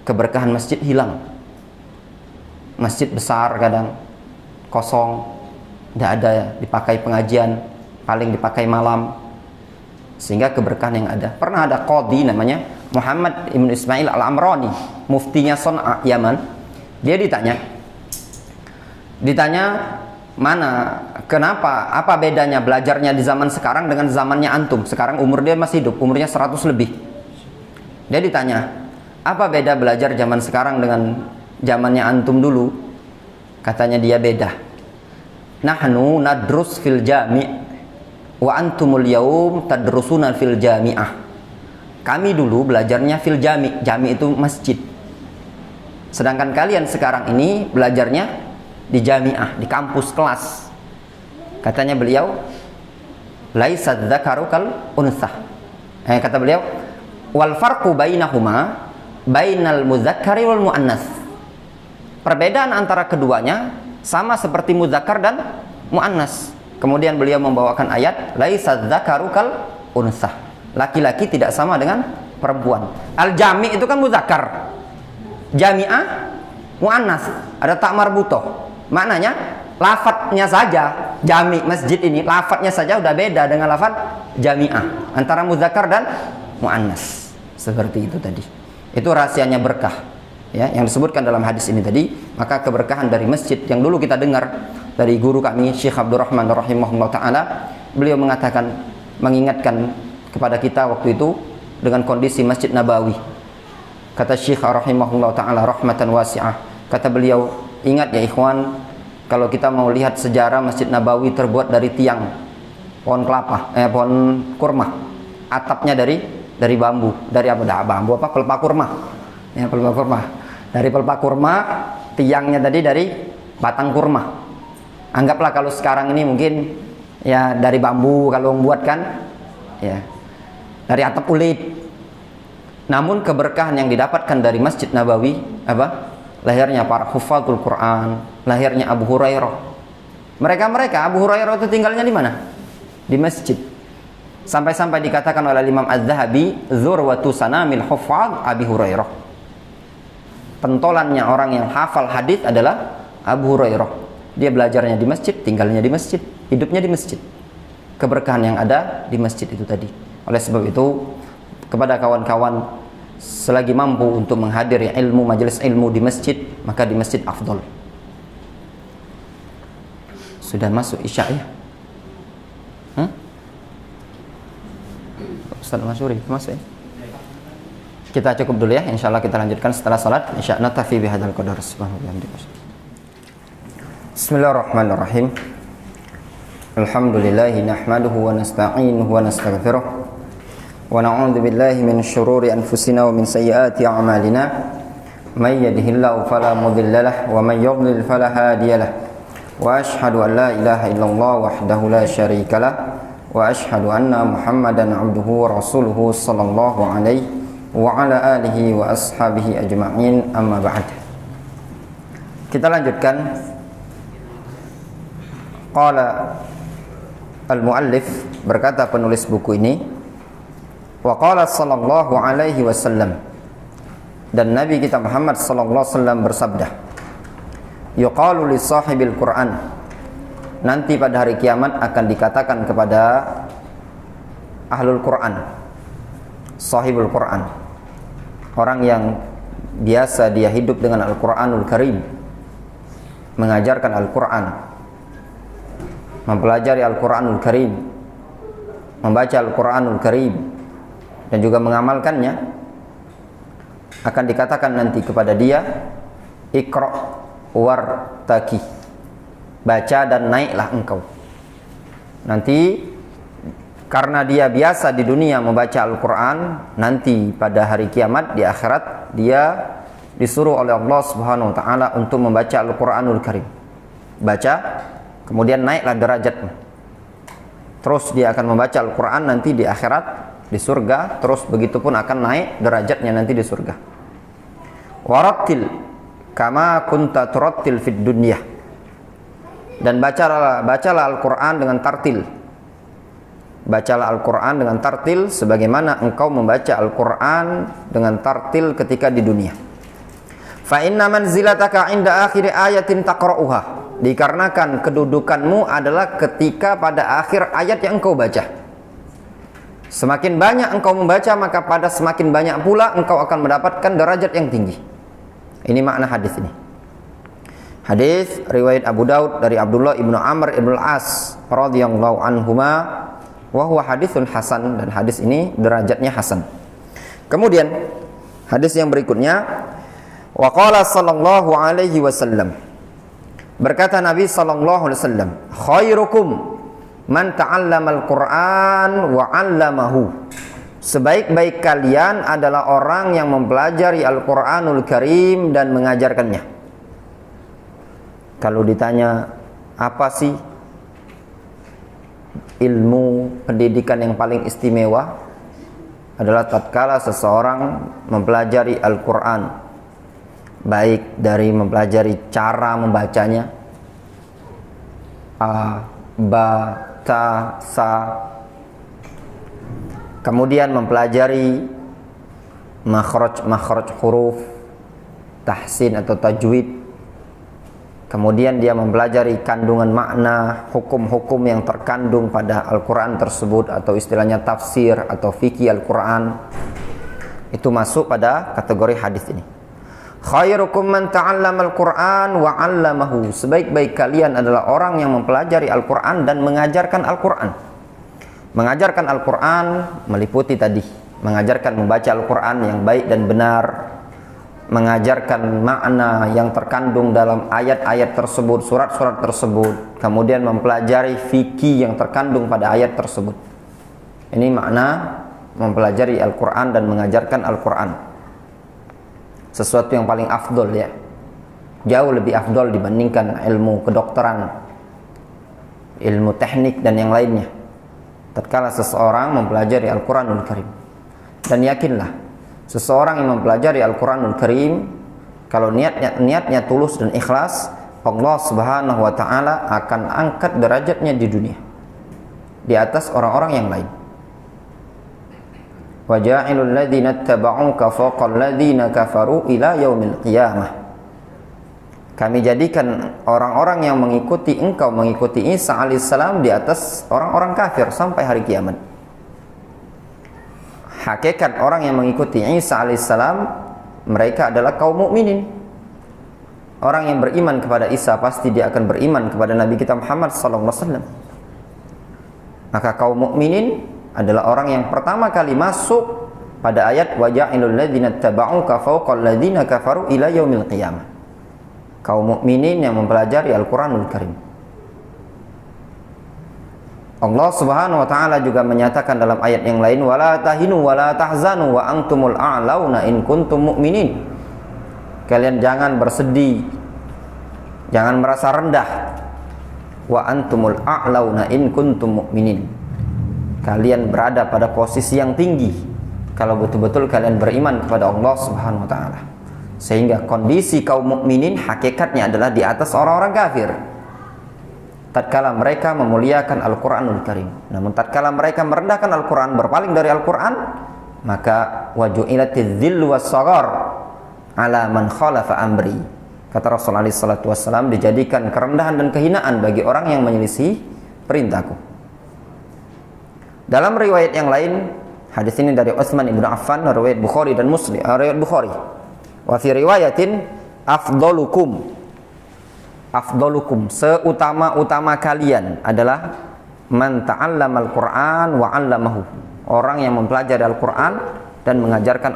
keberkahan masjid hilang. Masjid besar kadang kosong, tidak ada dipakai pengajian, paling dipakai malam, sehingga keberkahan yang ada. Pernah ada qadhi namanya Muhammad ibn Ismail al-Amrani, muftinya Son'a, Yaman. Dia ditanya kenapa, apa bedanya belajarnya di zaman sekarang dengan zamannya antum. Sekarang umur dia masih hidup, umurnya 100 lebih. Dia ditanya, apa beda belajar zaman sekarang dengan zamannya antum dulu? Katanya dia beda. Nahnu nadrus fil jami' wa antumul yaum tadrusuna fil jami'ah. Kami dulu belajarnya fil jami'. Jami' itu masjid. Sedangkan kalian sekarang ini belajarnya di jami'ah, di kampus kelas. Katanya beliau, laisa dzakaru kal unsah. Kata beliau, wal farqu bainahuma bainal mudzakkari wal muannas. Perbedaan antara keduanya sama seperti muzakkar dan muannas. Kemudian beliau membawakan ayat laisa dzakaru kal unsah. Laki-laki tidak sama dengan perempuan. Al-jami itu kan muzakkar. Jami'ah muannas, ada tak marbutoh. Maknanya lafadznya saja, jami masjid ini lafadznya saja udah beda dengan lafadz jami'ah, antara muzakkar dan muannas. Seperti itu tadi. Itu rahasianya berkah. Ya, yang disebutkan dalam hadis ini tadi, maka keberkahan dari masjid yang dulu kita dengar dari guru kami Syekh Abdurrahman rahimahullah taala, beliau mengatakan, mengingatkan kepada kita waktu itu dengan kondisi Masjid Nabawi. Kata Syekh rahimahullah taala rahmatan wasi'ah, kata beliau, ingat ya ikhwan, kalau kita mau lihat sejarah Masjid Nabawi terbuat dari tiang pohon kelapa, pohon kurma, atapnya dari bambu, dari apa? Bambu apa? Pelepah kurma. Ya, pelepah kurma. Dari pelepah kurma, tiangnya tadi dari batang kurma. Anggaplah kalau sekarang ini mungkin ya dari bambu kalau membuat kan, ya dari atap kulit. Namun keberkahan yang didapatkan dari Masjid Nabawi apa? Lahirnya para hufadzul Quran, lahirnya Abu Hurairah. Mereka Abu Hurairah itu tinggalnya di mana? Di masjid. Sampai-sampai dikatakan oleh Imam Az-Zahabi, dzurwatu sanamil huffaz Abi Hurairah. Pentolannya orang yang hafal hadis adalah Abu Hurairah. Dia belajarnya di masjid, tinggalnya di masjid, hidupnya di masjid. Keberkahan yang ada di masjid itu tadi. Oleh sebab itu, kepada kawan-kawan selagi mampu untuk menghadiri ilmu, majelis ilmu di masjid, maka di masjid afdol. Sudah masuk Isya ya? Ustaz Masyuri, masuk ya? Kita cukup dulu ya, insyaallah kita lanjutkan setelah salat. Insyaallah tafi bihadzal qadar. Bismillahirrahmanirrahim. Alhamdulillahi nahmaduhu wa nasta'inuhu wa nastaghfiruh. Wa na'udzu billahi min syururi anfusina wa min sayyiati a'malina. May yahdihillahu fala mudilla lahu wa may yudlil fala hadiya lahu. Wa asyhadu an la ilaha illallah wahdahu la syarika lahu wa asyhadu anna Muhammadan 'abduhu wa rasuluhu sallallahu alaihi wa ala alihi wa ashabihi ajma'in, amma ba'd. Kita lanjutkan. Qala al-muallif, berkata penulis buku ini, wa qala sallallahu alaihi wasallam, dan Nabi kita Muhammad sallallahu alaihi wasallam bersabda, yuqalu li sahibil Qur'an, nanti pada hari kiamat akan dikatakan kepada ahlul Qur'an, sahibul Qur'an, orang yang biasa dia hidup dengan Al-Qur'anul Karim, mengajarkan Al-Qur'an, mempelajari Al-Qur'anul Karim, membaca Al-Qur'anul Karim, dan juga mengamalkannya, akan dikatakan nanti kepada dia, Iqra' wartaqi, baca dan naiklah engkau. Nanti karena dia biasa di dunia membaca Al-Quran, nanti pada hari kiamat di akhirat dia disuruh oleh Allah Subhanahu wa taala untuk membaca Al-Qur'anul Karim. Baca, kemudian naiklah derajatnya. Terus dia akan membaca Al-Quran nanti di akhirat, di surga, terus begitu pun akan naik derajatnya nanti di surga. Warattil kama kunta turattil fid dunya, dan bacalah Al-Quran dengan tartil. Bacalah Al-Quran dengan tartil sebagaimana engkau membaca Al-Quran dengan tartil ketika di dunia. Fa inna manzilataka inda akhir ayatin taqra'uha, dikarenakan kedudukanmu adalah ketika pada akhir ayat yang engkau baca. Semakin banyak engkau membaca, maka pada semakin banyak pula engkau akan mendapatkan derajat yang tinggi. Ini makna hadis ini. Hadis riwayat Abu Daud dari Abdullah ibnu Amr ibnu Al-As radhiyallahu anhuma, wa huwa haditsun hasan, dan hadis ini derajatnya hasan. Kemudian hadis yang berikutnya, wa qala sallallahu alaihi wasallam, berkata Nabi sallallahu alaihi wasallam, khairukum man ta'allamal Qur'an wa 'allamahu, sebaik-baik kalian adalah orang yang mempelajari Al-Qur'anul Karim dan mengajarkannya. Kalau ditanya apa sih ilmu pendidikan yang paling istimewa, adalah tatkala seseorang mempelajari Al-Quran, baik dari mempelajari cara membacanya, a, ba, ta, sa, kemudian mempelajari makhraj huruf, tahsin atau tajwid, kemudian dia mempelajari kandungan makna, hukum-hukum yang terkandung pada Al-Quran tersebut, atau istilahnya tafsir atau fikih Al-Quran. Itu masuk pada kategori hadis ini. Khairukum man ta'allama Al-Quran wa 'allamahu, sebaik-baik kalian adalah orang yang mempelajari Al-Quran dan mengajarkan Al-Quran. Mengajarkan Al-Quran meliputi tadi, mengajarkan membaca Al-Quran yang baik dan benar, mengajarkan makna yang terkandung dalam ayat-ayat tersebut, surat-surat tersebut, kemudian mempelajari fikih yang terkandung pada ayat tersebut. Ini makna mempelajari Al-Quran dan mengajarkan Al-Quran. Sesuatu yang paling afdol, ya, jauh lebih afdol dibandingkan ilmu kedokteran, ilmu teknik dan yang lainnya, tatkala seseorang mempelajari Al-Quranul Karim. Dan yakinlah, seseorang yang mempelajari Al-Quranul Karim, kalau niatnya tulus dan ikhlas, Allah Subhanahu wa ta'ala akan angkat derajatnya di dunia di atas orang-orang yang lain. Wa ja'ilul ladzina ittaba'uka fawqal ladzina kafaru ila yaumil qiyamah. Kami jadikan orang-orang yang mengikuti engkau, mengikuti Isa alaihissalam, di atas orang-orang kafir sampai hari kiamat. Hakikat orang yang mengikuti Isa alaihissalam, mereka adalah kaum mukminin. Orang yang beriman kepada Isa pasti dia akan beriman kepada Nabi kita Muhammad sallallahu alaihi wasallam. Maka kaum mukminin adalah orang yang pertama kali masuk pada ayat wa ja'ilul ladzina tabauka fawqal ladzina kafaru ila yaumil qiyamah. Kaum mukminin yang mempelajari Al-Qur'anul Karim. Allah Subhanahu wa taala juga menyatakan dalam ayat yang lain, wala tahinu wala tahzanu wa antumul a'launa in kuntum mu'minin. Kalian jangan bersedih, jangan merasa rendah. Wa antumul a'launa in kuntum mu'minin. Kalian berada pada posisi yang tinggi kalau betul-betul kalian beriman kepada Allah Subhanahu wa taala. Sehingga kondisi kaum mukminin hakikatnya adalah di atas orang-orang kafir. tatkala mereka memuliakan Al-Qur'anul Karim. Namun tatkala mereka merendahkan Al-Qur'an, berpaling dari Al-Qur'an, maka waju'ilatiz dzillu was-saghar ala man khalafa amri. Kata Rasulullah sallallahu alaihi wasallam, dijadikan kerendahan dan kehinaan bagi orang yang menyelisih perintahku. Dalam riwayat yang lain, hadis ini dari Utsman ibnu Affan, riwayat Bukhari dan Muslim, riwayat Bukhari. Wa fi riwayatin afdalukum, seutama-utama kalian adalah man ta'allamal Qur'an wa 'allamahu, orang yang mempelajari Al-Qur'an dan mengajarkan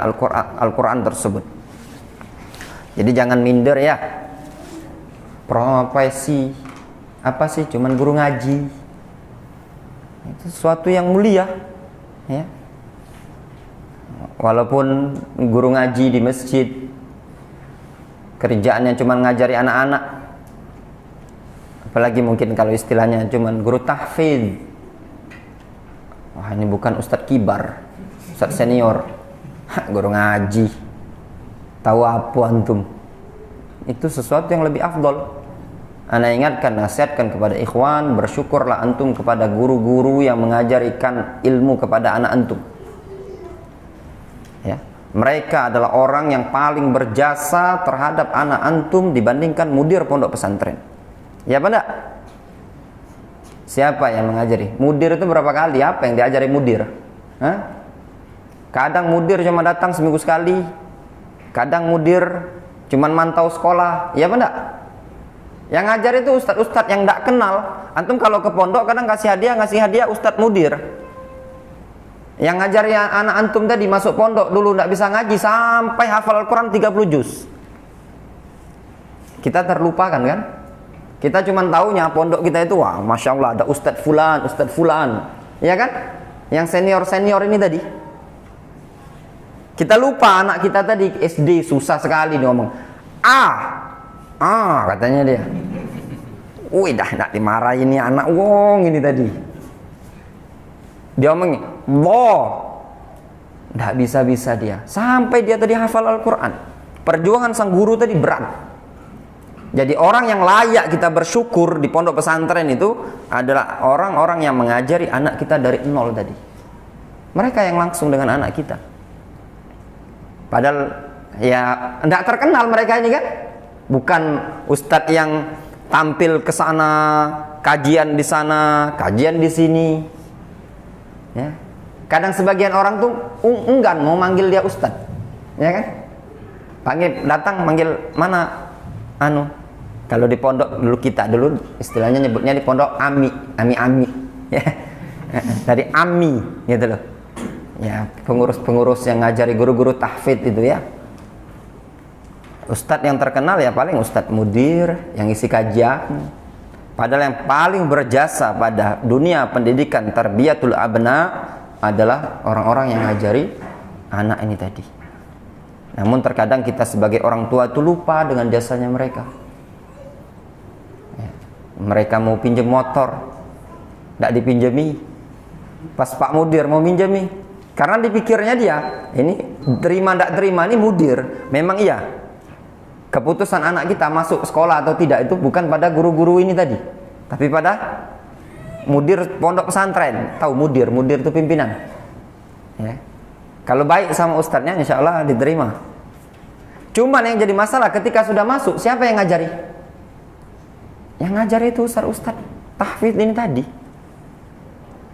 Al-Qur'an tersebut. Jadi jangan minder ya. Profesi apa sih? Cuman guru ngaji. Itu sesuatu yang mulia, ya. Walaupun guru ngaji di masjid, kerjaannya cuma ngajari anak-anak, apalagi mungkin kalau istilahnya cuma guru tahfidz. Wah, ini bukan ustadz kibar, ustadz senior. Guru ngaji, tahu apa antum? Itu sesuatu yang lebih afdol. Ana ingatkan, nasihatkan kepada ikhwan, bersyukurlah antum kepada guru-guru yang mengajarikan ilmu kepada anak antum. Ya, mereka adalah orang yang paling berjasa terhadap anak antum dibandingkan mudir pondok pesantren. Ya apa enggak? Siapa yang mengajari? Mudir itu berapa kali? Apa yang diajari mudir? Hah? Kadang mudir cuma datang seminggu sekali. Kadang mudir cuma mantau sekolah. Ya apa enggak? Yang ngajar itu ustadz-ustadz yang enggak kenal. Antum kalau ke pondok kadang ngasih hadiah ustadz mudir. Yang ngajar yang anak antum tadi masuk pondok dulu enggak bisa ngaji sampai hafal Al-Quran 30 juz. Kita terlupakan kan? Kita cuma taunya pondok kita itu, wah Masya Allah ada Ustadz Fulan, ya kan? Yang senior ini tadi. Kita lupa anak kita tadi SD susah sekali dia ngomong katanya dia. Wih dah nak dimarahin ini anak wong ini tadi. Dia ngomongnya nggak bisa dia sampai dia tadi hafal Al-Quran. Perjuangan sang guru tadi berat. Jadi orang yang layak kita bersyukur di pondok pesantren itu adalah orang-orang yang mengajari anak kita dari nol tadi. Mereka yang langsung dengan anak kita. Padahal ya tidak terkenal mereka ini kan. Bukan ustadz yang tampil ke sana, kajian di sana, kajian di sini. Ya. Kadang sebagian orang tuh enggan mau manggil dia ustadz. Ya kan? Datang manggil mana? Kalau di pondok dulu kita istilahnya nyebutnya di pondok ami ya. Dari ami gitu loh. Ya, pengurus yang ngajari guru-guru tahfidz itu ya. Ustadz yang terkenal ya paling ustadz mudir yang isi kajian. Padahal yang paling berjasa pada dunia pendidikan tarbiyatul abna adalah orang-orang yang ngajari anak ini tadi. Namun terkadang kita sebagai orang tua itu lupa dengan jasanya mereka. Mereka mau pinjam motor, tidak dipinjami. Pas Pak Mudir mau pinjami, karena dipikirnya dia, ini terima tidak terima ini mudir. Memang iya, keputusan anak kita masuk sekolah atau tidak itu bukan pada guru-guru ini tadi, tapi pada mudir pondok pesantren. Tahu mudir itu pimpinan. Ya. Kalau baik sama ustadznya, insya Allah diterima. Cuman yang jadi masalah ketika sudah masuk, siapa yang ngajari? Yang ngajari itu ustadz tahfidz ini tadi.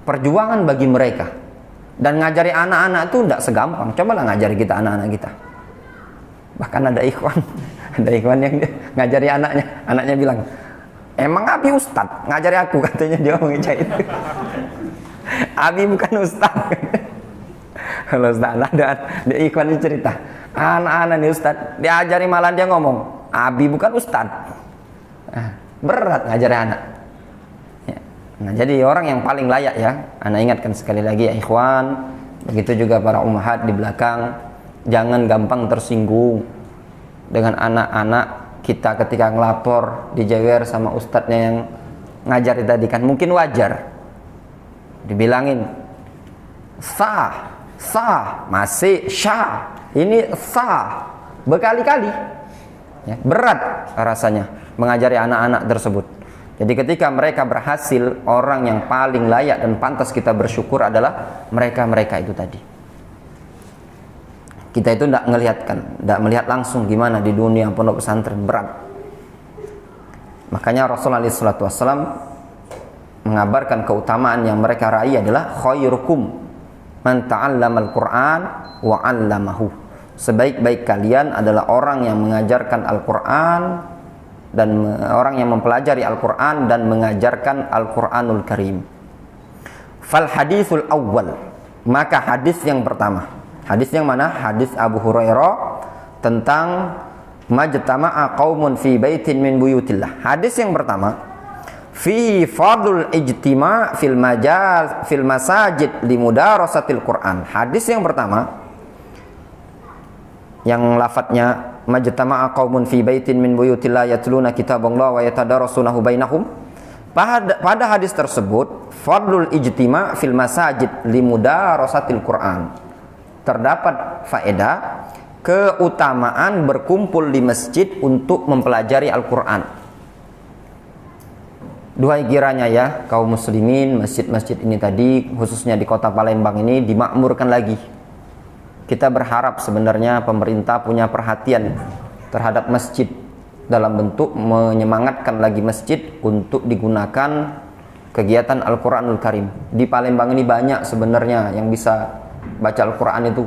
Perjuangan bagi mereka. Dan ngajari anak-anak itu tidak segampang. Cobalah ngajari kita anak-anak kita. Bahkan ada ikhwan yang ngajari anaknya. Anaknya bilang, emang Abi ustadz ngajari aku, katanya dia ngomong itu. Abi bukan ustadz. Kalau ustadz ada ikhwan ini cerita, anak-anak ini ustadz diajari malah dia ngomong, Abi bukan ustadz. Berat ngajari anak ya. Nah, jadi orang yang paling layak ya, anak ingatkan sekali lagi ya ikhwan, begitu juga para ummahat di belakang, jangan gampang tersinggung dengan anak-anak kita ketika ngelapor dijewer sama ustadznya yang ngajari tadi. Kan mungkin wajar dibilangin sah masih syah, ini sah berkali-kali ya, berat rasanya mengajari anak-anak tersebut. Jadi ketika mereka berhasil, orang yang paling layak dan pantas kita bersyukur adalah mereka-mereka itu tadi. Kita itu tidak melihat langsung gimana di dunia pondok pesantren, berat. Makanya Rasulullah SAW mengabarkan keutamaan yang mereka raih adalah khairukum man ta'allamal Qur'an wa 'allamahu. Sebaik-baik kalian adalah orang yang mengajarkan Al-Qur'an dan orang yang mempelajari Al-Qur'an dan mengajarkan Al-Qur'anul Karim. Fal hadithul awwal, maka hadis yang pertama. Hadis yang mana? Hadis Abu Hurairah tentang majtama'a qaumun fi baitin min buyutillah. Hadis yang pertama, fi fadlul ijtima' fil masajid limudarasatil Qur'an. Hadis yang pertama yang lafadznya majtama'a qaumun fi baitin min buyutillah yatluna kitaballah wa yatadarasunahu bainahum. Pada hadis tersebut, fadlul ijtima' fil masajid limudarasatil Qur'an, terdapat faedah keutamaan berkumpul di masjid untuk mempelajari Al-Qur'an. Duhai kiranya ya kaum muslimin, masjid-masjid ini tadi khususnya di kota Palembang ini dimakmurkan lagi. Kita berharap sebenarnya pemerintah punya perhatian terhadap masjid dalam bentuk menyemangatkan lagi masjid untuk digunakan kegiatan Al-Qur'anul Karim. Di Palembang ini banyak sebenarnya yang bisa baca Al-Qur'an itu,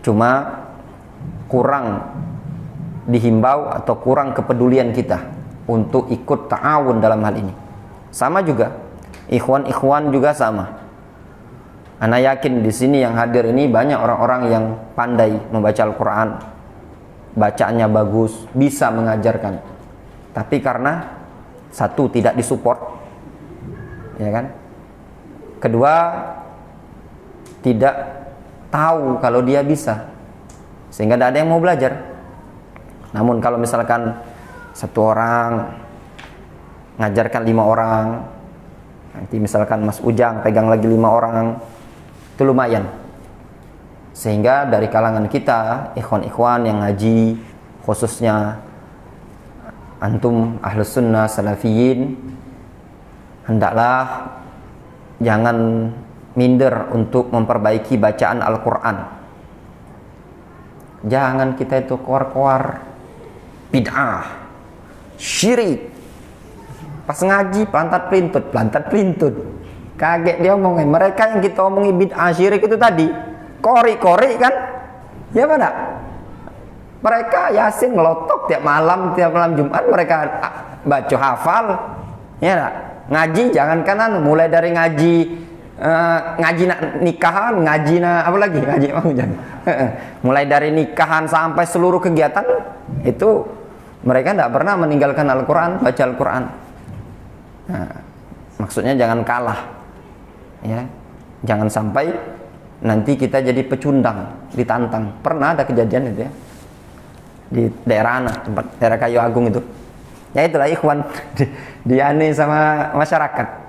cuma kurang dihimbau atau kurang kepedulian kita untuk ikut ta'awun dalam hal ini. Sama juga ikhwan-ikhwan juga sama. Ana yakin di sini yang hadir ini banyak orang-orang yang pandai membaca Al-Qur'an, bacaannya bagus, bisa mengajarkan. Tapi karena satu tidak disupport, ya kan? Kedua, tidak tahu kalau dia bisa, sehingga tidak ada yang mau belajar. Namun kalau misalkan satu orang ngajarkan 5 orang, nanti misalkan Mas Ujang pegang lagi 5 orang, itu lumayan. Sehingga dari kalangan kita, ikhwan-ikhwan yang ngaji, khususnya antum ahlus sunnah salafiyin, hendaklah jangan minder untuk memperbaiki bacaan Al-Qur'an. Jangan kita itu koar-koar bid'ah, syirik. Pas ngaji plantat pelintut. Kaget dia omongin. Mereka yang kita omongi bid'ah syirik itu tadi kori-kori kan? Ya mana? Mereka Yasin ngelotok tiap malam Jumat mereka baca hafal. Ya nak? Ngaji jangankan mulai dari ngaji nikahan, ngaji apa lagi? Ngaji mulai dari nikahan sampai seluruh kegiatan itu mereka tidak pernah meninggalkan Al-Quran, baca Al-Quran. Nah, maksudnya jangan kalah, ya, jangan sampai nanti kita jadi pecundang, ditantang. Pernah ada kejadian itu ya di daerah tempat daerah Kayu Agung itu. Ya itulah ikhwan diani sama masyarakat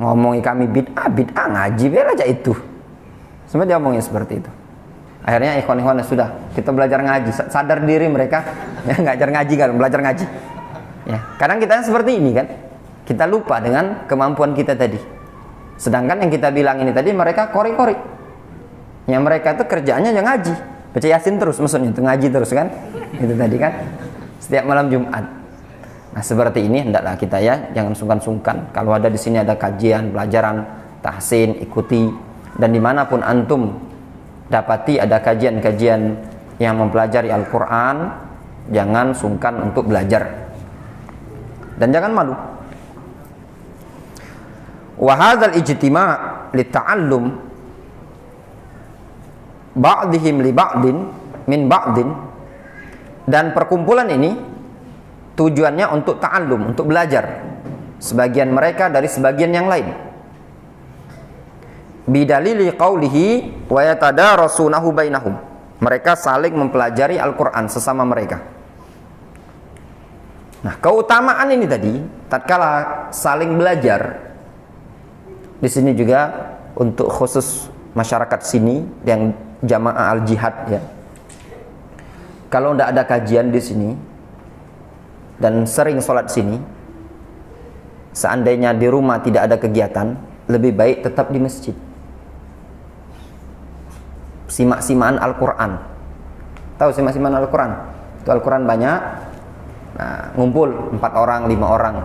ngomongi kami bid'ah ngaji biar aja itu. Semua dia omongin seperti itu. Akhirnya ikhwan-ikhwan sudah kita belajar ngaji, sadar diri mereka ya ngajar ngaji kan, belajar ngaji. Ya, kadang kita seperti ini kan. Kita lupa dengan kemampuan kita tadi. Sedangkan yang kita bilang ini tadi mereka kori-kori. Yang mereka itu kerjaannya yang ngaji, baca Yasin terus, maksudnya itu ngaji terus kan. Itu tadi kan setiap malam Jumat. Nah, seperti ini hendaklah kita ya jangan sungkan-sungkan. Kalau ada di sini ada kajian, pelajaran, tahsin, ikuti. Dan dimanapun antum dapati ada kajian-kajian yang mempelajari Al-Quran, jangan sungkan untuk belajar. Dan jangan malu. Wa hadzal ijtima' li ta'allum ba'dihim li ba'din min ba'din, dan perkumpulan ini tujuannya untuk ta'allum, untuk belajar sebagian mereka dari sebagian yang lain. Bidalili qaulihi wa yatadarasunahu bainahum, mereka saling mempelajari Al-Quran sesama mereka. Nah, keutamaan ini tadi tatkala saling belajar di sini juga untuk khusus masyarakat sini yang jamaah al-jihad ya. Kalau tidak ada kajian di sini dan sering sholat sini, seandainya di rumah tidak ada kegiatan, lebih baik tetap di masjid. Simak-simaan Al-Quran. Tahu simak-simaan Al-Quran? Itu Al-Quran banyak. Nah, ngumpul 4 orang, 5 orang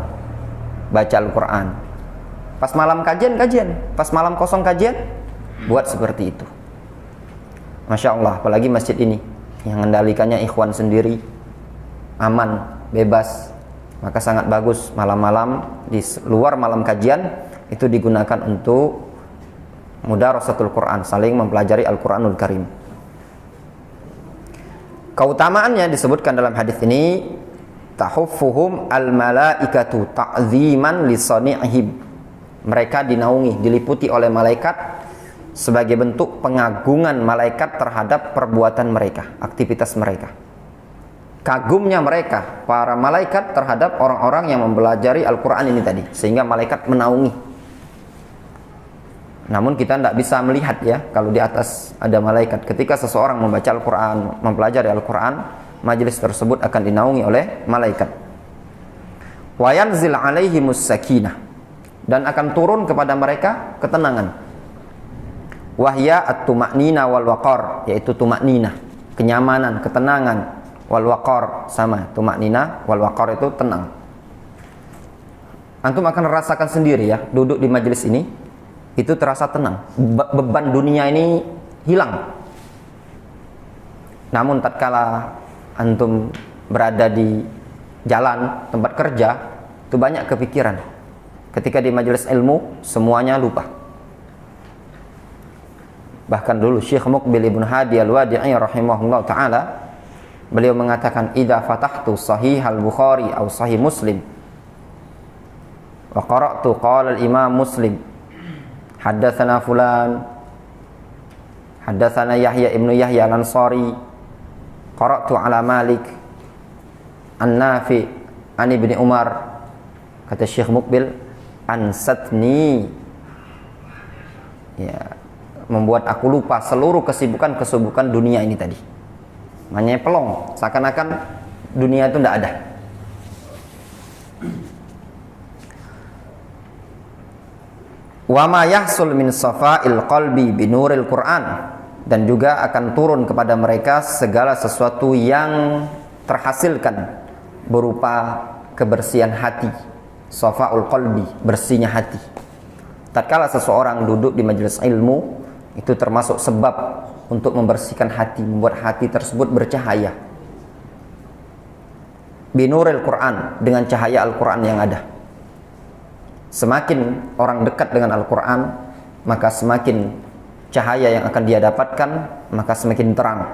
baca Al-Quran. Pas malam kajian, pas malam kosong kajian, buat seperti itu. Masya Allah, apalagi masjid ini yang mengendalikannya ikhwan sendiri, aman, bebas, maka sangat bagus malam-malam di luar malam kajian itu digunakan untuk mudarasatul Quran, saling mempelajari Al-Quranul Karim. Keutamaannya disebutkan dalam hadis ini, tahuffuhum al-malaikatu ta'ziman li sani'ihim. Mereka dinaungi, diliputi oleh malaikat sebagai bentuk pengagungan malaikat terhadap perbuatan mereka, aktivitas mereka. Kagumnya mereka, para malaikat terhadap orang-orang yang mempelajari Al-Quran ini tadi, sehingga malaikat menaungi. Namun kita tidak bisa melihat ya, kalau di atas ada malaikat. Ketika seseorang membaca Al-Quran, mempelajari Al-Quran, majelis tersebut akan dinaungi oleh malaikat. Wa yanzil alaihimus sakinah, dan akan turun kepada mereka ketenangan. Wahya at-tuma'nina wal waqar, yaitu tuma'nina, kenyamanan, ketenangan. Wal waqar sama, tuma'nina wal waqar itu tenang. Antum akan rasakan sendiri ya, duduk di majelis ini itu terasa tenang, beban dunia ini hilang. Namun tatkala antum berada di jalan, tempat kerja, itu banyak kepikiran. Ketika di majelis ilmu, semuanya lupa. Bahkan dulu Syekh Muqbil Ibn Hadi Al-Wadi'i rahimahullah ta'ala, beliau mengatakan, idza fatahtu sahih al-Bukhari atau sahih Muslim wa qara'tu qala al-Imam Muslim haddatsana fulan, haddatsana Yahya ibnu Yahya al-Ansari, qara'tu ala Malik an-Nafi an Ibni Umar, kata Syekh Muqbil, ansatni, ya, membuat aku lupa seluruh kesibukan dunia ini tadi. Maknanya pelong, seakan-akan dunia itu tidak ada. Wa ma yahsul min safa'il qalbi binuril Qur'an, dan juga akan turun kepada mereka segala sesuatu yang terhasilkan berupa kebersihan hati. Safa'ul qalbi, bersihnya hati. Tatkala seseorang duduk di majelis ilmu, itu termasuk sebab untuk membersihkan hati, membuat hati tersebut bercahaya. Binuril Qur'an, dengan cahaya Al-Qur'an yang ada. Semakin orang dekat dengan Al-Quran, maka semakin cahaya yang akan dia dapatkan, maka semakin terang.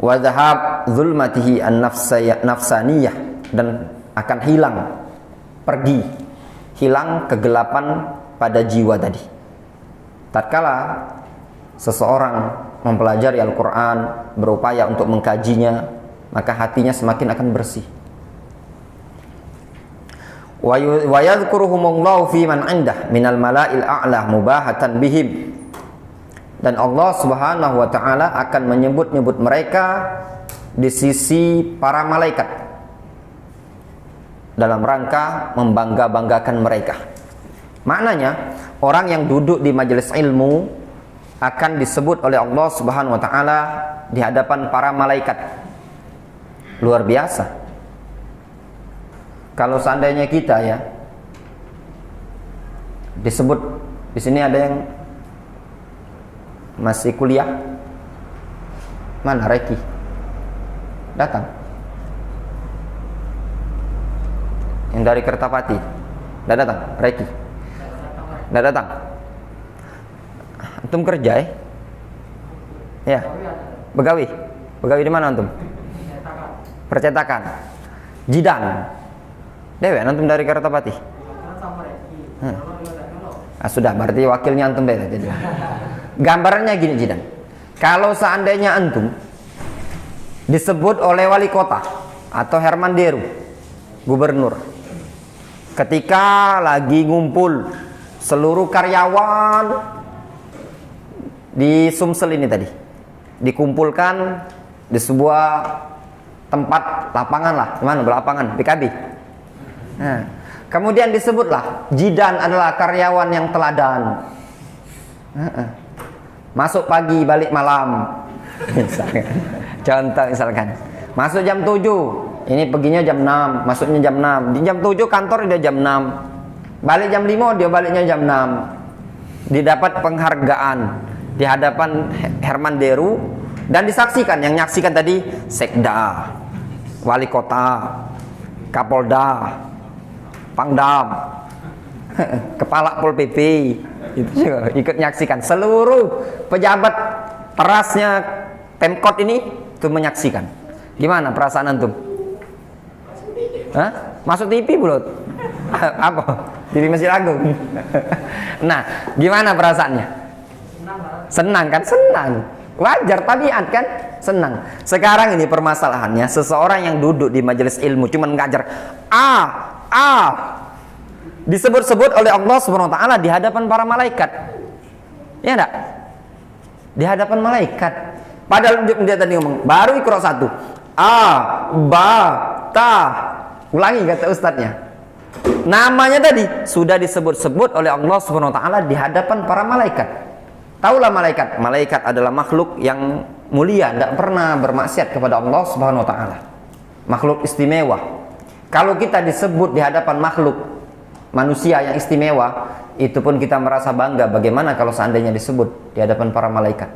Wa dhahab zulmatihi an-nafsaniyah, dan akan hilang, pergi, hilang kegelapan pada jiwa tadi. Tatkala seseorang mempelajari Al-Quran, berupaya untuk mengkajinya, maka hatinya semakin akan bersih. Wa yadhkuruhumullahu fi man 'indah minal mala'il a'la mubahatan bihim, dan Allah Subhanahu wa taala akan menyebut-nyebut mereka di sisi para malaikat dalam rangka membangga-banggakan mereka. Maknanya, orang yang duduk di majelis ilmu akan disebut oleh Allah Subhanahu wa taala di hadapan para malaikat. Luar biasa. Kalau seandainya kita ya disebut, di sini ada yang masih kuliah, mana Reki? Datang. Yang dari Kertapati, tidak datang. Reki, tidak datang. Antum kerja ya? Begawi di mana antum? Percetakan. Jidan. Dewe, antum dari Kertapati? Sudah, berarti wakilnya antum beda. Gambarannya gini, Jidan. Kalau seandainya antum disebut oleh wali kota atau Herman Deru, gubernur, ketika lagi ngumpul seluruh karyawan di Sumsel ini tadi, dikumpulkan di sebuah tempat lapangan lah, mana lapangan PKB. Nah, Kemudian disebutlah Jidan adalah karyawan yang teladan. Masuk pagi, balik malam. Misalkan. Contoh misalkan. Masuk jam 7, ini perginya jam 6, masuknya jam 6. Di jam 7 kantor dia jam 6. Balik jam 5, dia baliknya jam 6. Didapat penghargaan di hadapan Herman Deru dan disaksikan. Yang nyaksikan tadi Sekda, Wali Kota, Kapolda, Pangdam, Kepala Pol PP, itu juga ikut nyaksikan. Seluruh pejabat terasnya Pemkot ini tuh menyaksikan. Gimana perasaan antum? Hah? Masuk TV belum? Apa? TV Masjid Agung. Nah, gimana perasaannya? Senang kan? Senang. Wajar, tabiat kan? Senang. Sekarang ini permasalahannya, seseorang yang duduk di majelis ilmu cuman ngajar disebut-sebut oleh Allah Subhanahu wa taala di hadapan para malaikat. Ya enggak? Di hadapan malaikat. Padahal dia tadi ngomong, baru Iqra 1. Ulangi kata ustadznya. Namanya tadi sudah disebut-sebut oleh Allah Subhanahu wa taala di hadapan para malaikat. Taulah malaikat. Malaikat adalah makhluk yang mulia, tidak pernah bermaksiat kepada Allah Subhanahu wa taala. Makhluk istimewa. Kalau kita disebut di hadapan makhluk manusia yang istimewa, itu pun kita merasa bangga. Bagaimana kalau seandainya disebut di hadapan para malaikat?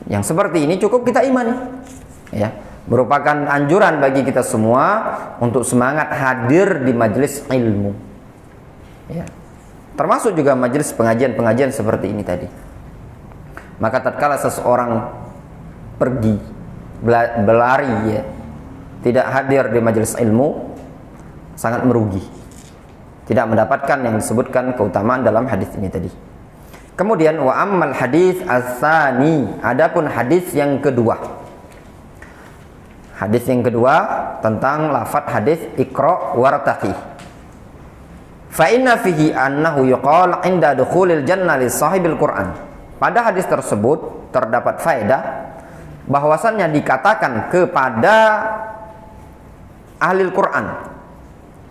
Yang seperti ini cukup kita imani. Ya, merupakan anjuran bagi kita semua untuk semangat hadir di majelis ilmu. Ya. Termasuk juga majelis pengajian-pengajian seperti ini tadi. Maka tatkala seseorang pergi berlari, ya, tidak hadir di majelis ilmu, sangat merugi. Tidak mendapatkan yang disebutkan keutamaan dalam hadis ini tadi. Kemudian wa ammal hadis as-tsani, adapun hadis yang kedua. Hadis yang kedua tentang lafaz hadis Iqra wartaqi. Fa inna fihi annahu yuqal 'inda dukhulil jannah li sahibil Qur'an. Pada hadis tersebut terdapat faedah bahwasannya dikatakan kepada ahli Al-Quran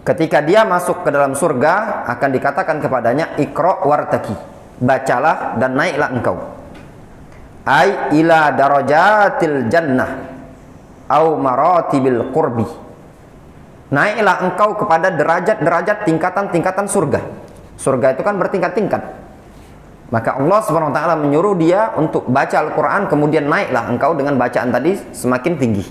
ketika dia masuk ke dalam surga akan dikatakan kepadanya Iqra wartaqi, bacalah dan naiklah engkau, ai ila darajatil jannah au maratibil qurbi, naiklah engkau kepada derajat-derajat tingkatan-tingkatan surga. Surga itu kan bertingkat-tingkat. Maka Allah Subhanahu wa taala menyuruh dia untuk baca Al-Qur'an, kemudian naiklah engkau dengan bacaan tadi semakin tinggi,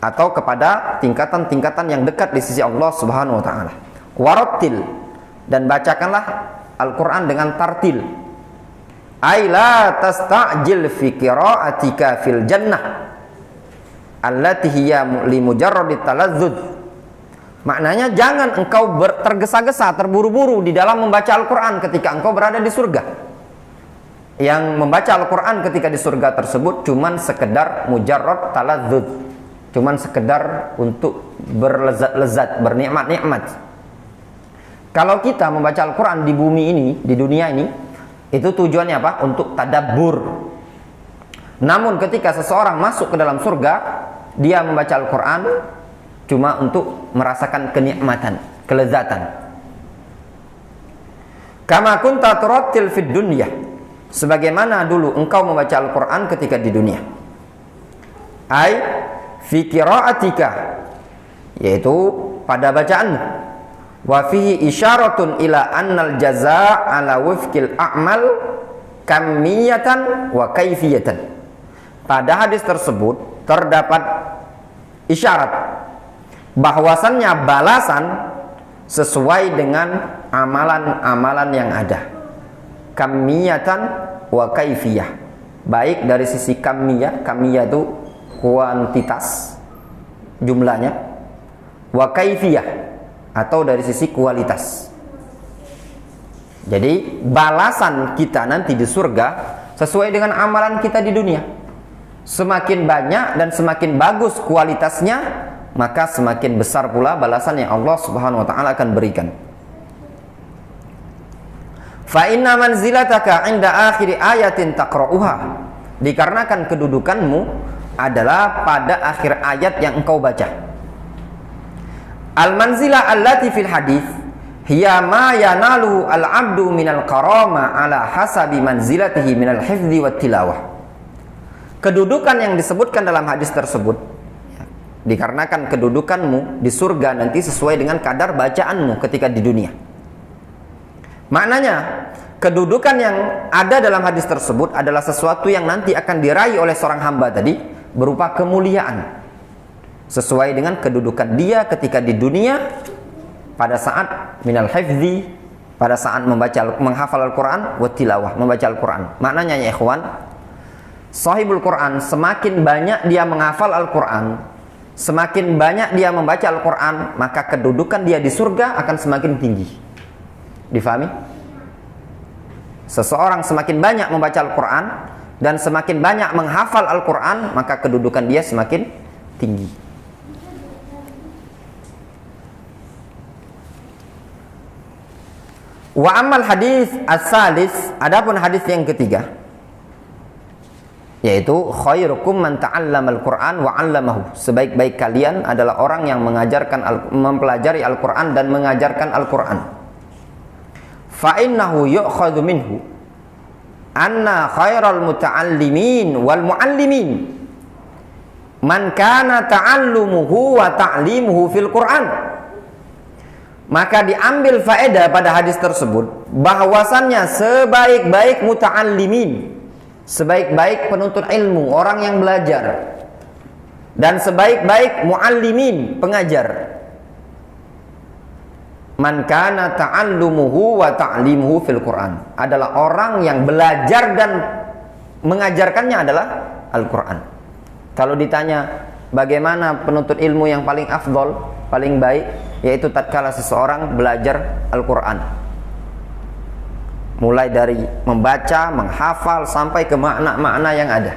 atau kepada tingkatan-tingkatan yang dekat di sisi Allah Subhanahu wa taala. Warattil, dan bacakanlah Al-Qur'an dengan tartil. Ai la tasta'jil fi qira'atika fil jannah allati hiya li mujarradit talazzuz. Maknanya jangan engkau tergesa-gesa, terburu-buru di dalam membaca Al-Qur'an ketika engkau berada di surga. Yang membaca Al-Qur'an ketika di surga tersebut cuman sekedar mujarrad talazzuz, cuman sekedar untuk berlezat-lezat, bernikmat-nikmat. Kalau kita membaca Al-Quran di bumi ini, di dunia ini, itu tujuannya apa? Untuk tadabbur. Namun ketika seseorang masuk ke dalam surga, dia membaca Al-Quran cuma untuk merasakan kenikmatan, kelezatan. Kama kunta turattil fid dunya, sebagaimana dulu engkau membaca Al-Quran ketika di dunia. Ai fi qira'atika, yaitu pada bacaanmu. Wa fihi isyaratun ila annal jazaa' ala wifqil a'mal kamiyatan wa kaifiyatan. Pada hadis tersebut terdapat isyarat bahwasannya balasan sesuai dengan amalan-amalan yang ada. Kamiyatan wa kaifiyah. Baik dari sisi kamiyah, kamiyah itu kuantitas jumlahnya, wa kaifiyah, atau dari sisi kualitas. Jadi balasan kita nanti di surga sesuai dengan amalan kita di dunia. Semakin banyak dan semakin bagus kualitasnya, maka semakin besar pula balasan yang Allah Subhanahu wa taala akan berikan. Fa inna manzilataka 'inda akhir ayatin taqra'uha, dikarenakan kedudukanmu adalah pada akhir ayat yang engkau baca. Al-manzilah allati fil hadis hiya ma yanalu al-'abdu minal karama ala hasabi manzilatihi minal hifdzi wat tilawah. Kedudukan yang disebutkan dalam hadis tersebut dikarenakan kedudukanmu di surga nanti sesuai dengan kadar bacaanmu ketika di dunia. Maknanya, kedudukan yang ada dalam hadis tersebut adalah sesuatu yang nanti akan diraih oleh seorang hamba tadi berupa kemuliaan sesuai dengan kedudukan dia ketika di dunia pada saat minal hifzi, pada saat menghafal Al-Quran wa tilawah, membaca Al-Quran. Maknanya ya ikhwan, sahibul Quran semakin banyak dia menghafal Al-Quran, semakin banyak dia membaca Al-Quran, maka kedudukan dia di surga akan semakin tinggi. Difahami? Seseorang semakin banyak membaca Al-Quran dan semakin banyak menghafal Al-Quran, maka kedudukan dia semakin tinggi. Wa amal hadis as-salis, adapun hadis yang ketiga, yaitu khairukum man ta'allama al-Qur'an wa 'allamahu. Sebaik-baik kalian adalah orang yang mempelajari Al-Qur'an dan mengajarkan Al-Qur'an. Fa innahu yu'khadhu minhu anna khairal muta'allimin wal mu'allimin man kana ta'allumuhu wa ta'limuhu fil Qur'an. Maka diambil faedah pada hadis tersebut bahwasannya sebaik-baik muta'allimin, sebaik-baik penuntut ilmu, orang yang belajar, dan sebaik-baik muallimin, pengajar, man kana ta'allumuhu wa ta'limuhu fil Quran, adalah orang yang belajar dan mengajarkannya adalah Al-Quran. Kalau ditanya bagaimana penuntut ilmu yang paling afdol, paling baik, yaitu tatkala seseorang belajar Al-Quran, mulai dari membaca, menghafal sampai ke makna-makna yang ada.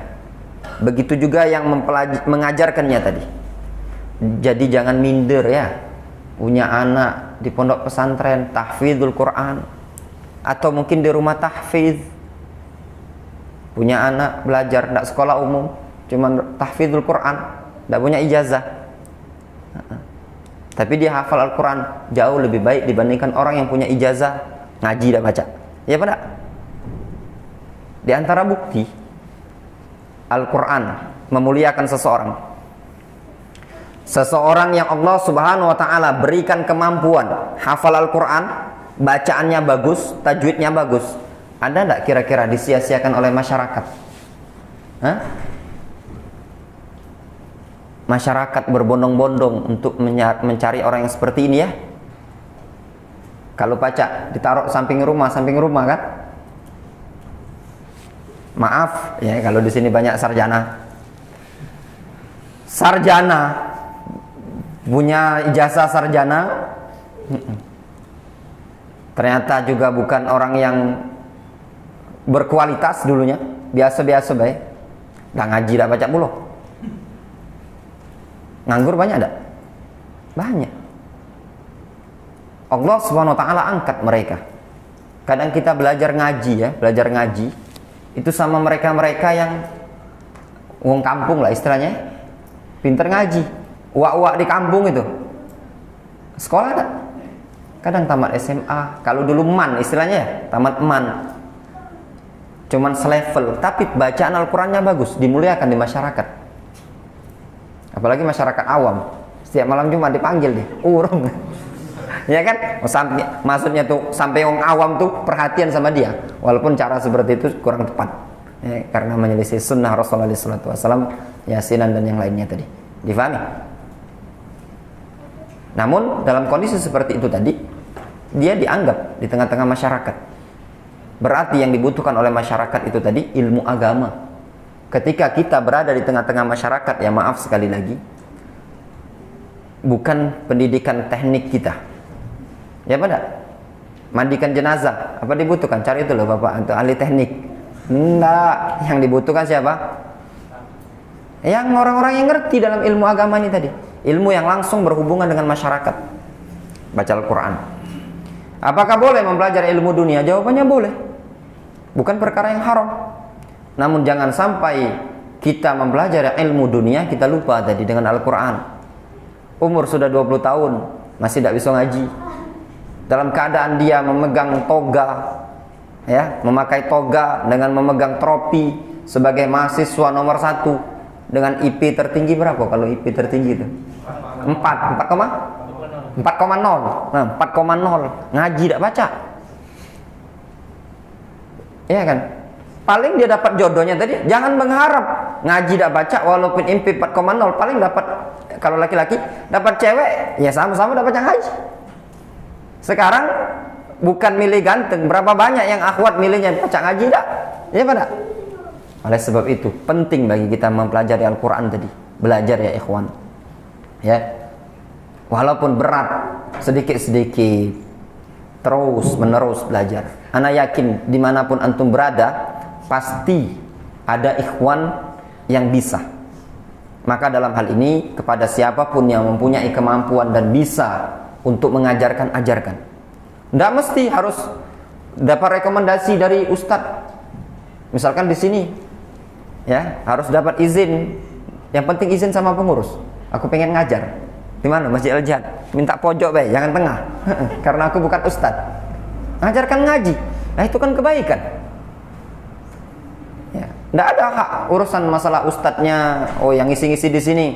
Begitu juga yang mengajarkannya tadi. Jadi jangan minder ya, punya anak di pondok pesantren tahfidzul Quran, atau mungkin di rumah tahfidz, punya anak belajar tidak sekolah umum, cuman tahfidzul Quran, tidak punya ijazah, tapi dia hafal Al-Quran jauh lebih baik dibandingkan orang yang punya ijazah ngaji dan baca. Ya pada di antara bukti Al-Quran memuliakan seseorang, seseorang yang Allah Subhanahu wa ta'ala berikan kemampuan hafal Al-Quran, bacaannya bagus, tajwidnya bagus, ada tidak kira-kira disia-siakan oleh masyarakat? Hah? Masyarakat berbondong-bondong untuk mencari orang yang seperti ini ya. Kalau baca ditaruh samping rumah kan? Maaf ya kalau di sini banyak sarjana punya ijazah sarjana, ternyata juga bukan orang yang berkualitas dulunya, biasa-biasa baik, nggak ngaji, nggak baca puluh. Nganggur banyak ada? Banyak. Allah Subhanahu wa ta'ala angkat mereka. Kadang kita belajar ngaji ya, belajar ngaji itu sama mereka-mereka yang wong kampung lah istilahnya, pinter ngaji, uak-uak di kampung itu. Sekolah ada. Kadang tamat SMA, kalau dulu man istilahnya ya, tamat man. Cuman selevel, tapi bacaan Al-Qur'annya bagus, dimuliakan di masyarakat. Apalagi masyarakat awam, setiap malam Jumat dipanggil deh, urung, ya kan? Maksudnya tuh sampai orang awam tuh perhatian sama dia, walaupun cara seperti itu kurang tepat, ya, karena menyelisih sunnah Rasulullah SAW, yasinan dan yang lainnya tadi. Difahami? Namun dalam kondisi seperti itu tadi, dia dianggap di tengah-tengah masyarakat. Berarti yang dibutuhkan oleh masyarakat itu tadi ilmu agama. Ketika kita berada di tengah-tengah masyarakat, ya maaf sekali lagi, bukan pendidikan teknik kita. Ya pada mandikan jenazah, apa dibutuhkan? Cari itu loh Bapak, untuk ahli teknik. Enggak, yang dibutuhkan siapa? Yang orang-orang yang ngerti dalam ilmu agama ini tadi. Ilmu yang langsung berhubungan dengan masyarakat. Baca Al-Quran. Apakah boleh mempelajari ilmu dunia? Jawabannya boleh. Bukan perkara yang haram. Namun jangan sampai kita mempelajari ilmu dunia, kita lupa tadi dengan Al-Quran. Umur sudah 20 tahun, masih tidak bisa ngaji. Dalam keadaan dia memegang toga, ya, memakai toga dengan memegang tropi sebagai mahasiswa nomor 1 dengan IP tertinggi berapa kalau IP tertinggi itu? 4,0. Nah, 4,0 ngaji tidak baca. Iya kan? Paling dia dapat jodohnya tadi, jangan mengharap ngaji tidak baca walaupun IP 4,0, paling dapat, kalau laki-laki dapat cewek ya sama-sama dapat yang haji. Sekarang bukan milih ganteng, berapa banyak yang akhwat milihnya baca ngaji tak? Ya pada. Oleh sebab itu penting bagi kita mempelajari Al-Quran tadi, belajar ya ikhwan. Ya, walaupun berat, sedikit-sedikit, terus menerus belajar. Ana yakin dimanapun antum berada, pasti ada ikhwan yang bisa. Maka dalam hal ini kepada siapapun yang mempunyai kemampuan dan bisa untuk mengajarkan, ajarkan. Tidak mesti harus dapat rekomendasi dari ustadz. Misalkan di sini, ya harus dapat izin. Yang penting izin sama pengurus. Aku pengen ngajar. Di mana? Masjid Al-Jihad. Minta pojok baik, jangan tengah. Karena aku bukan ustadz. Ngajarkan ngaji. Nah itu kan kebaikan. Ya, tidak ada hak urusan masalah ustadznya. Oh yang ngisi-ngisi di sini.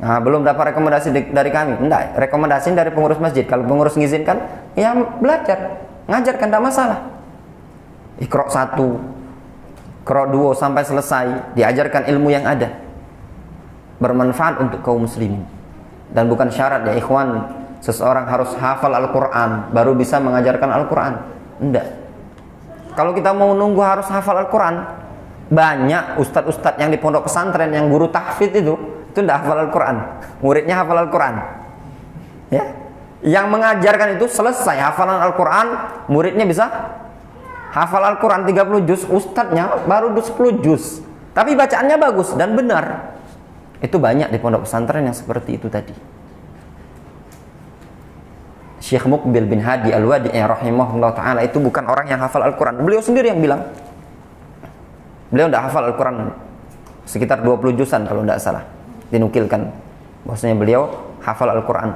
Nah, belum dapat rekomendasi dari kami. Enggak, rekomendasi dari pengurus masjid. Kalau pengurus ngizinkan, ya belajar, ngajarkan, tidak masalah. Iqra 1, Iqra 2 sampai selesai, diajarkan ilmu yang ada, bermanfaat untuk kaum muslimin. Dan bukan syarat ya ikhwan, seseorang harus hafal Al-Quran baru bisa mengajarkan Al-Quran. Enggak. Kalau kita mau nunggu harus hafal Al-Quran, banyak ustadz-ustadz yang di pondok pesantren yang guru tahfidz itu tidak hafal Al-Quran, muridnya hafal Al-Quran, ya. Yang mengajarkan itu selesai hafalan Al-Quran, muridnya bisa hafal Al-Quran 30 juz, ustadznya baru 10 juz, tapi bacaannya bagus dan benar. Itu banyak di pondok pesantren yang seperti itu tadi. Syekh Muqbil bin Hadi Al-Wadi'i rahimahullah ta'ala itu bukan orang yang hafal Al-Quran. Beliau sendiri yang bilang, beliau tidak hafal Al-Quran sekitar 20 juzan kalau tidak salah. Dinukilkan bahwasanya beliau hafal Al-Quran,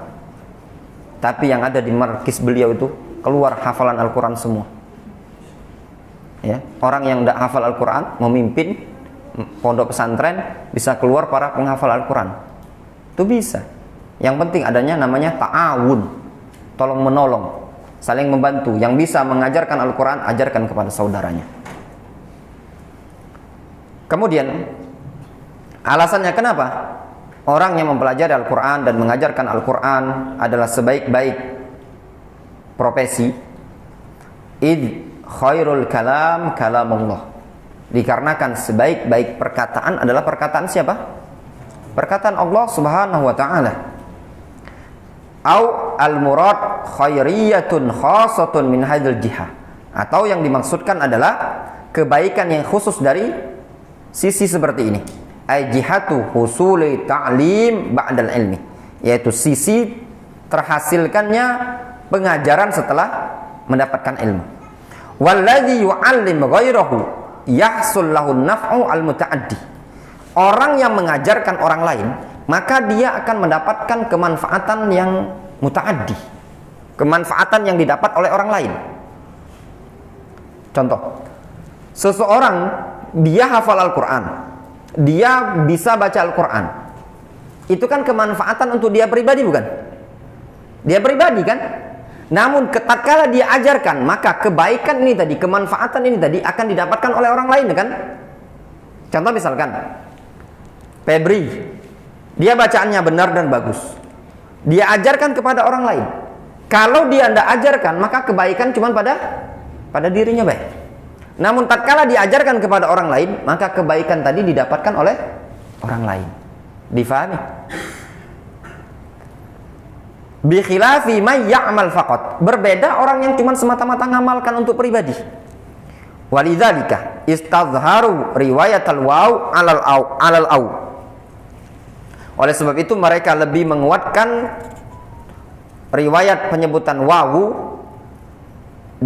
tapi yang ada di markis beliau itu keluar hafalan Al-Quran semua, ya. Orang yang tidak hafal Al-Quran memimpin pondok pesantren bisa keluar para penghafal Al-Quran, itu bisa. Yang penting adanya namanya ta'awun, tolong menolong, saling membantu. Yang bisa mengajarkan Al-Quran, ajarkan kepada saudaranya. Kemudian alasannya kenapa orang yang mempelajari Al-Quran dan mengajarkan Al-Quran adalah sebaik-baik profesi. Id khairul kalam kalamullah. Dikarenakan sebaik-baik perkataan adalah perkataan siapa? Perkataan Allah subhanahu wa ta'ala. Au al-murad khairiyatun khasatun min hadil jihah. Atau yang dimaksudkan adalah kebaikan yang khusus dari sisi seperti ini. Ay jihatu husuli ta'lim ba'dal ilmi, yaitu sisi terhasilkannya pengajaran setelah mendapatkan ilmu. Walladzi yu'allim ghairahu yahsul lahu naf'u al-muta'addi. Orang yang mengajarkan orang lain, maka dia akan mendapatkan kemanfaatan yang muta'addi, kemanfaatan yang didapat oleh orang lain. Contoh, seseorang dia hafal Al-Quran, dia bisa baca Al-Quran, itu kan kemanfaatan untuk dia pribadi, bukan? Dia pribadi kan? Namun tatkala dia ajarkan, maka kebaikan ini tadi, kemanfaatan ini tadi akan didapatkan oleh orang lain kan? Contoh misalkan Febri, dia bacaannya benar dan bagus, dia ajarkan kepada orang lain. Kalau dia tidak ajarkan, maka kebaikan cuma pada dirinya baik. Namun tatkala diajarkan kepada orang lain, maka kebaikan tadi didapatkan oleh orang lain. Difahami? Bi khilafi may ya'mal faqat. Berbeda orang yang cuma semata-mata ngamalkan untuk pribadi. Walidzalika istazharu riwayatal waw alal au. Oleh sebab itu mereka lebih menguatkan riwayat penyebutan wawu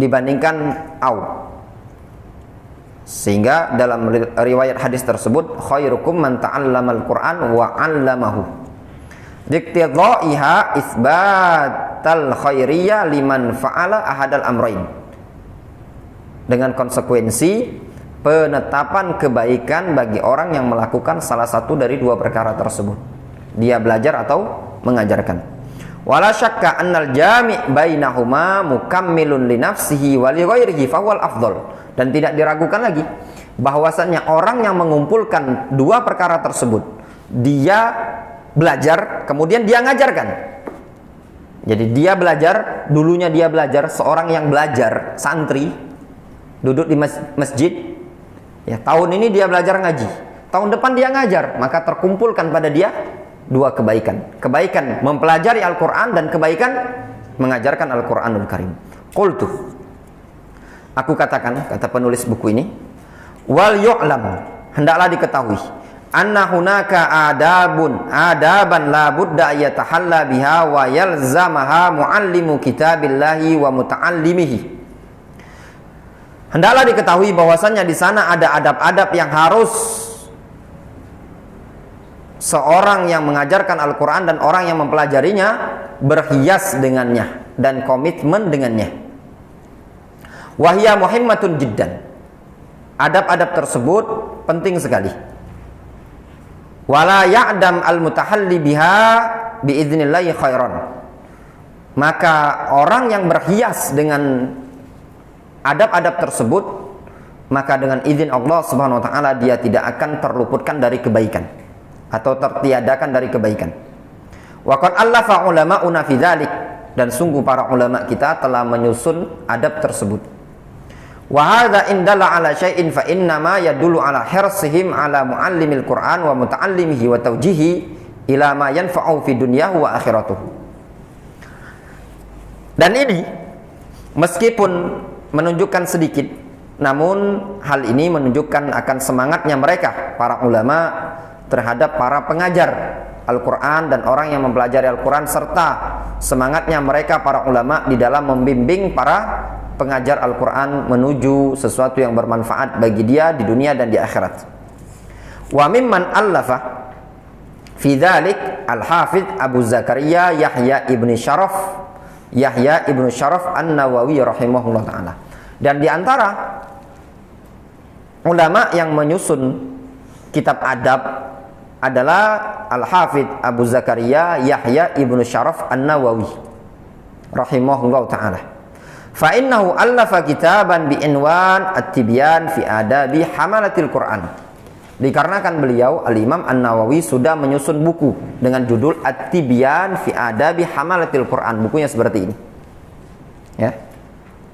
dibandingkan au. Sehingga dalam riwayat hadis tersebut khairukum man ta'allamal Qur'an wa 'allamahu. Diqtidha'iha isbat isbatal khairiyah liman fa'ala ahadal amrain. Dengan konsekuensi penetapan kebaikan bagi orang yang melakukan salah satu dari dua perkara tersebut. Dia belajar atau mengajarkan. Wala syakka annal jami' bainahuma mukammilun li nafsihi wa li ghairihi fa huwal afdal. Dan tidak diragukan lagi bahwasannya orang yang mengumpulkan dua perkara tersebut, dia belajar kemudian dia ngajarkan. Jadi dia belajar, dulunya dia belajar, seorang yang belajar, santri, duduk di masjid, ya tahun ini dia belajar ngaji, tahun depan dia ngajar, maka terkumpulkan pada dia dua kebaikan. Kebaikan mempelajari Al-Quran dan kebaikan mengajarkan Al-Quranul Karim. Qultu, aku katakan, kata penulis buku ini, wal yu'lam, hendaklah diketahui, anna hunaka adaban la budda yatahalla biha wa yalzamaha muallimu kitabillahi wa muta'allimihi. Hendaklah diketahui bahwasannya di sana ada adab-adab yang harus seorang yang mengajarkan Al-Quran dan orang yang mempelajarinya berhias dengannya dan komitmen dengannya. Wahya muhimmatun jiddan. Adab-adab tersebut penting sekali. Wala ya'dam al-mutahalli biha biidznillahi khairan. Maka orang yang berhias dengan adab-adab tersebut, maka dengan izin Allah Subhanahu wa taala dia tidak akan terluputkan dari kebaikan atau tertiadakan dari kebaikan. Wa qad allafa ulama'una fi dzalik, dan sungguh para ulama kita telah menyusun adab tersebut. Wa hadza indalla ala syai'in fa inna ma yadullu ala hirsihim ala muallimil Qur'an wa muta'allimihi wa tawjihi ila ma yanfa'u fi dunyahu wa akhiratuh. Dan ini meskipun menunjukkan sedikit, namun hal ini menunjukkan akan semangatnya mereka para ulama terhadap para pengajar Al-Quran dan orang yang mempelajari Al-Quran, serta semangatnya mereka para ulama di dalam membimbing para pengajar Al-Quran menuju sesuatu yang bermanfaat bagi dia di dunia dan di akhirat. Wa mimman allafa fi dzalik Al-Hafidz Abu Zakaria Yahya ibn Syaraf An-Nawawi rahimahullah ta'ala. Dan di antara ulama yang menyusun kitab adab adalah Al-Hafidz Abu Zakaria Yahya ibn Syaraf An-Nawawi rahimahullah ta'ala. Fa innahu allafa kitaban bi'inwan at-tibyan fi adabi hamalatil Qur'an. Dikarenakan beliau Al-Imam An-Nawawi sudah menyusun buku dengan judul At-Tibyan fi adabi hamalatil Qur'an. Bukunya seperti ini. Ya.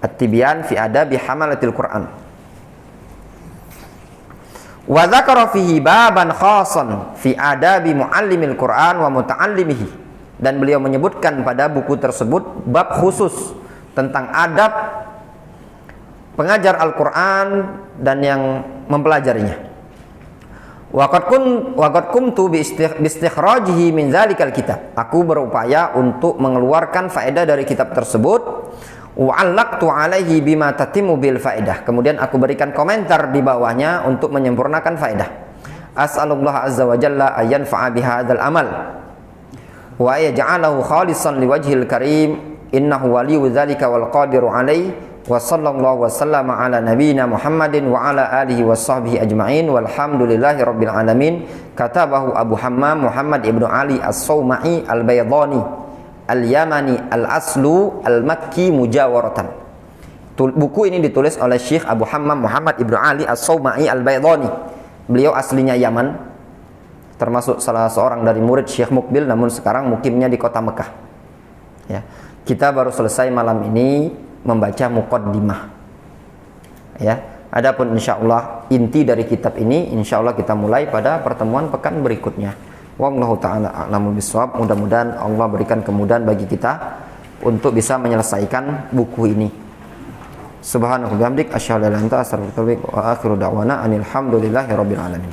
At-Tibyan fi adabi hamalatil Qur'an. Wa dzakara fihi baban khasan fi adabi muallimil Qur'an wa muta'allimihi. Dan beliau menyebutkan pada buku tersebut bab khusus tentang adab pengajar Al-Quran dan yang mempelajarinya. Waqad kumtu bi istikhrajihi min dzalikal kitab. Aku berupaya untuk mengeluarkan faedah dari kitab tersebut. Wa 'allaqtu 'alaihi bima tatimmu bil faedah. Kemudian aku berikan komentar di bawahnya untuk menyempurnakan faedah. As'alullah azza wa jalla ayyan fa'a bihadzal amal wa yaj'alahu khalisan liwajhil karim. Innahu waliyyu dzalika wal qadiru alaihi. Wa sallallahu wasallama ala nabiyyina Muhammadin wa ala alihi washabbihi ajma'in walhamdulillahi rabbil alamin. Katabahu Abu Hammam Muhammad ibnu Ali As-Sawma'i Al-Baydani Al-Yamani Al-Aslu Al-Makki Mujawaratan. Buku ini ditulis oleh Syekh Abu Hammam Muhammad ibnu Ali As-Sawma'i Al-Baydani. Beliau aslinya Yaman, termasuk salah seorang dari murid Syekh Mukbil, namun sekarang mukimnya di kota Mekah. Ya. Kita baru selesai malam ini membaca muqaddimah. Ya, adapun insyaallah inti dari kitab ini insyaallah kita mulai pada pertemuan pekan berikutnya. Wallahu taala a'lamu bishawab. Mudah-mudahan Allah berikan kemudahan bagi kita untuk bisa menyelesaikan buku ini. Subhanallahi wa bihamdik asyhadu an la ilaha illa anta astaghfiruka wa atubu ilaik wa akhiru da'wana anil hamdulillahi rabbil alamin.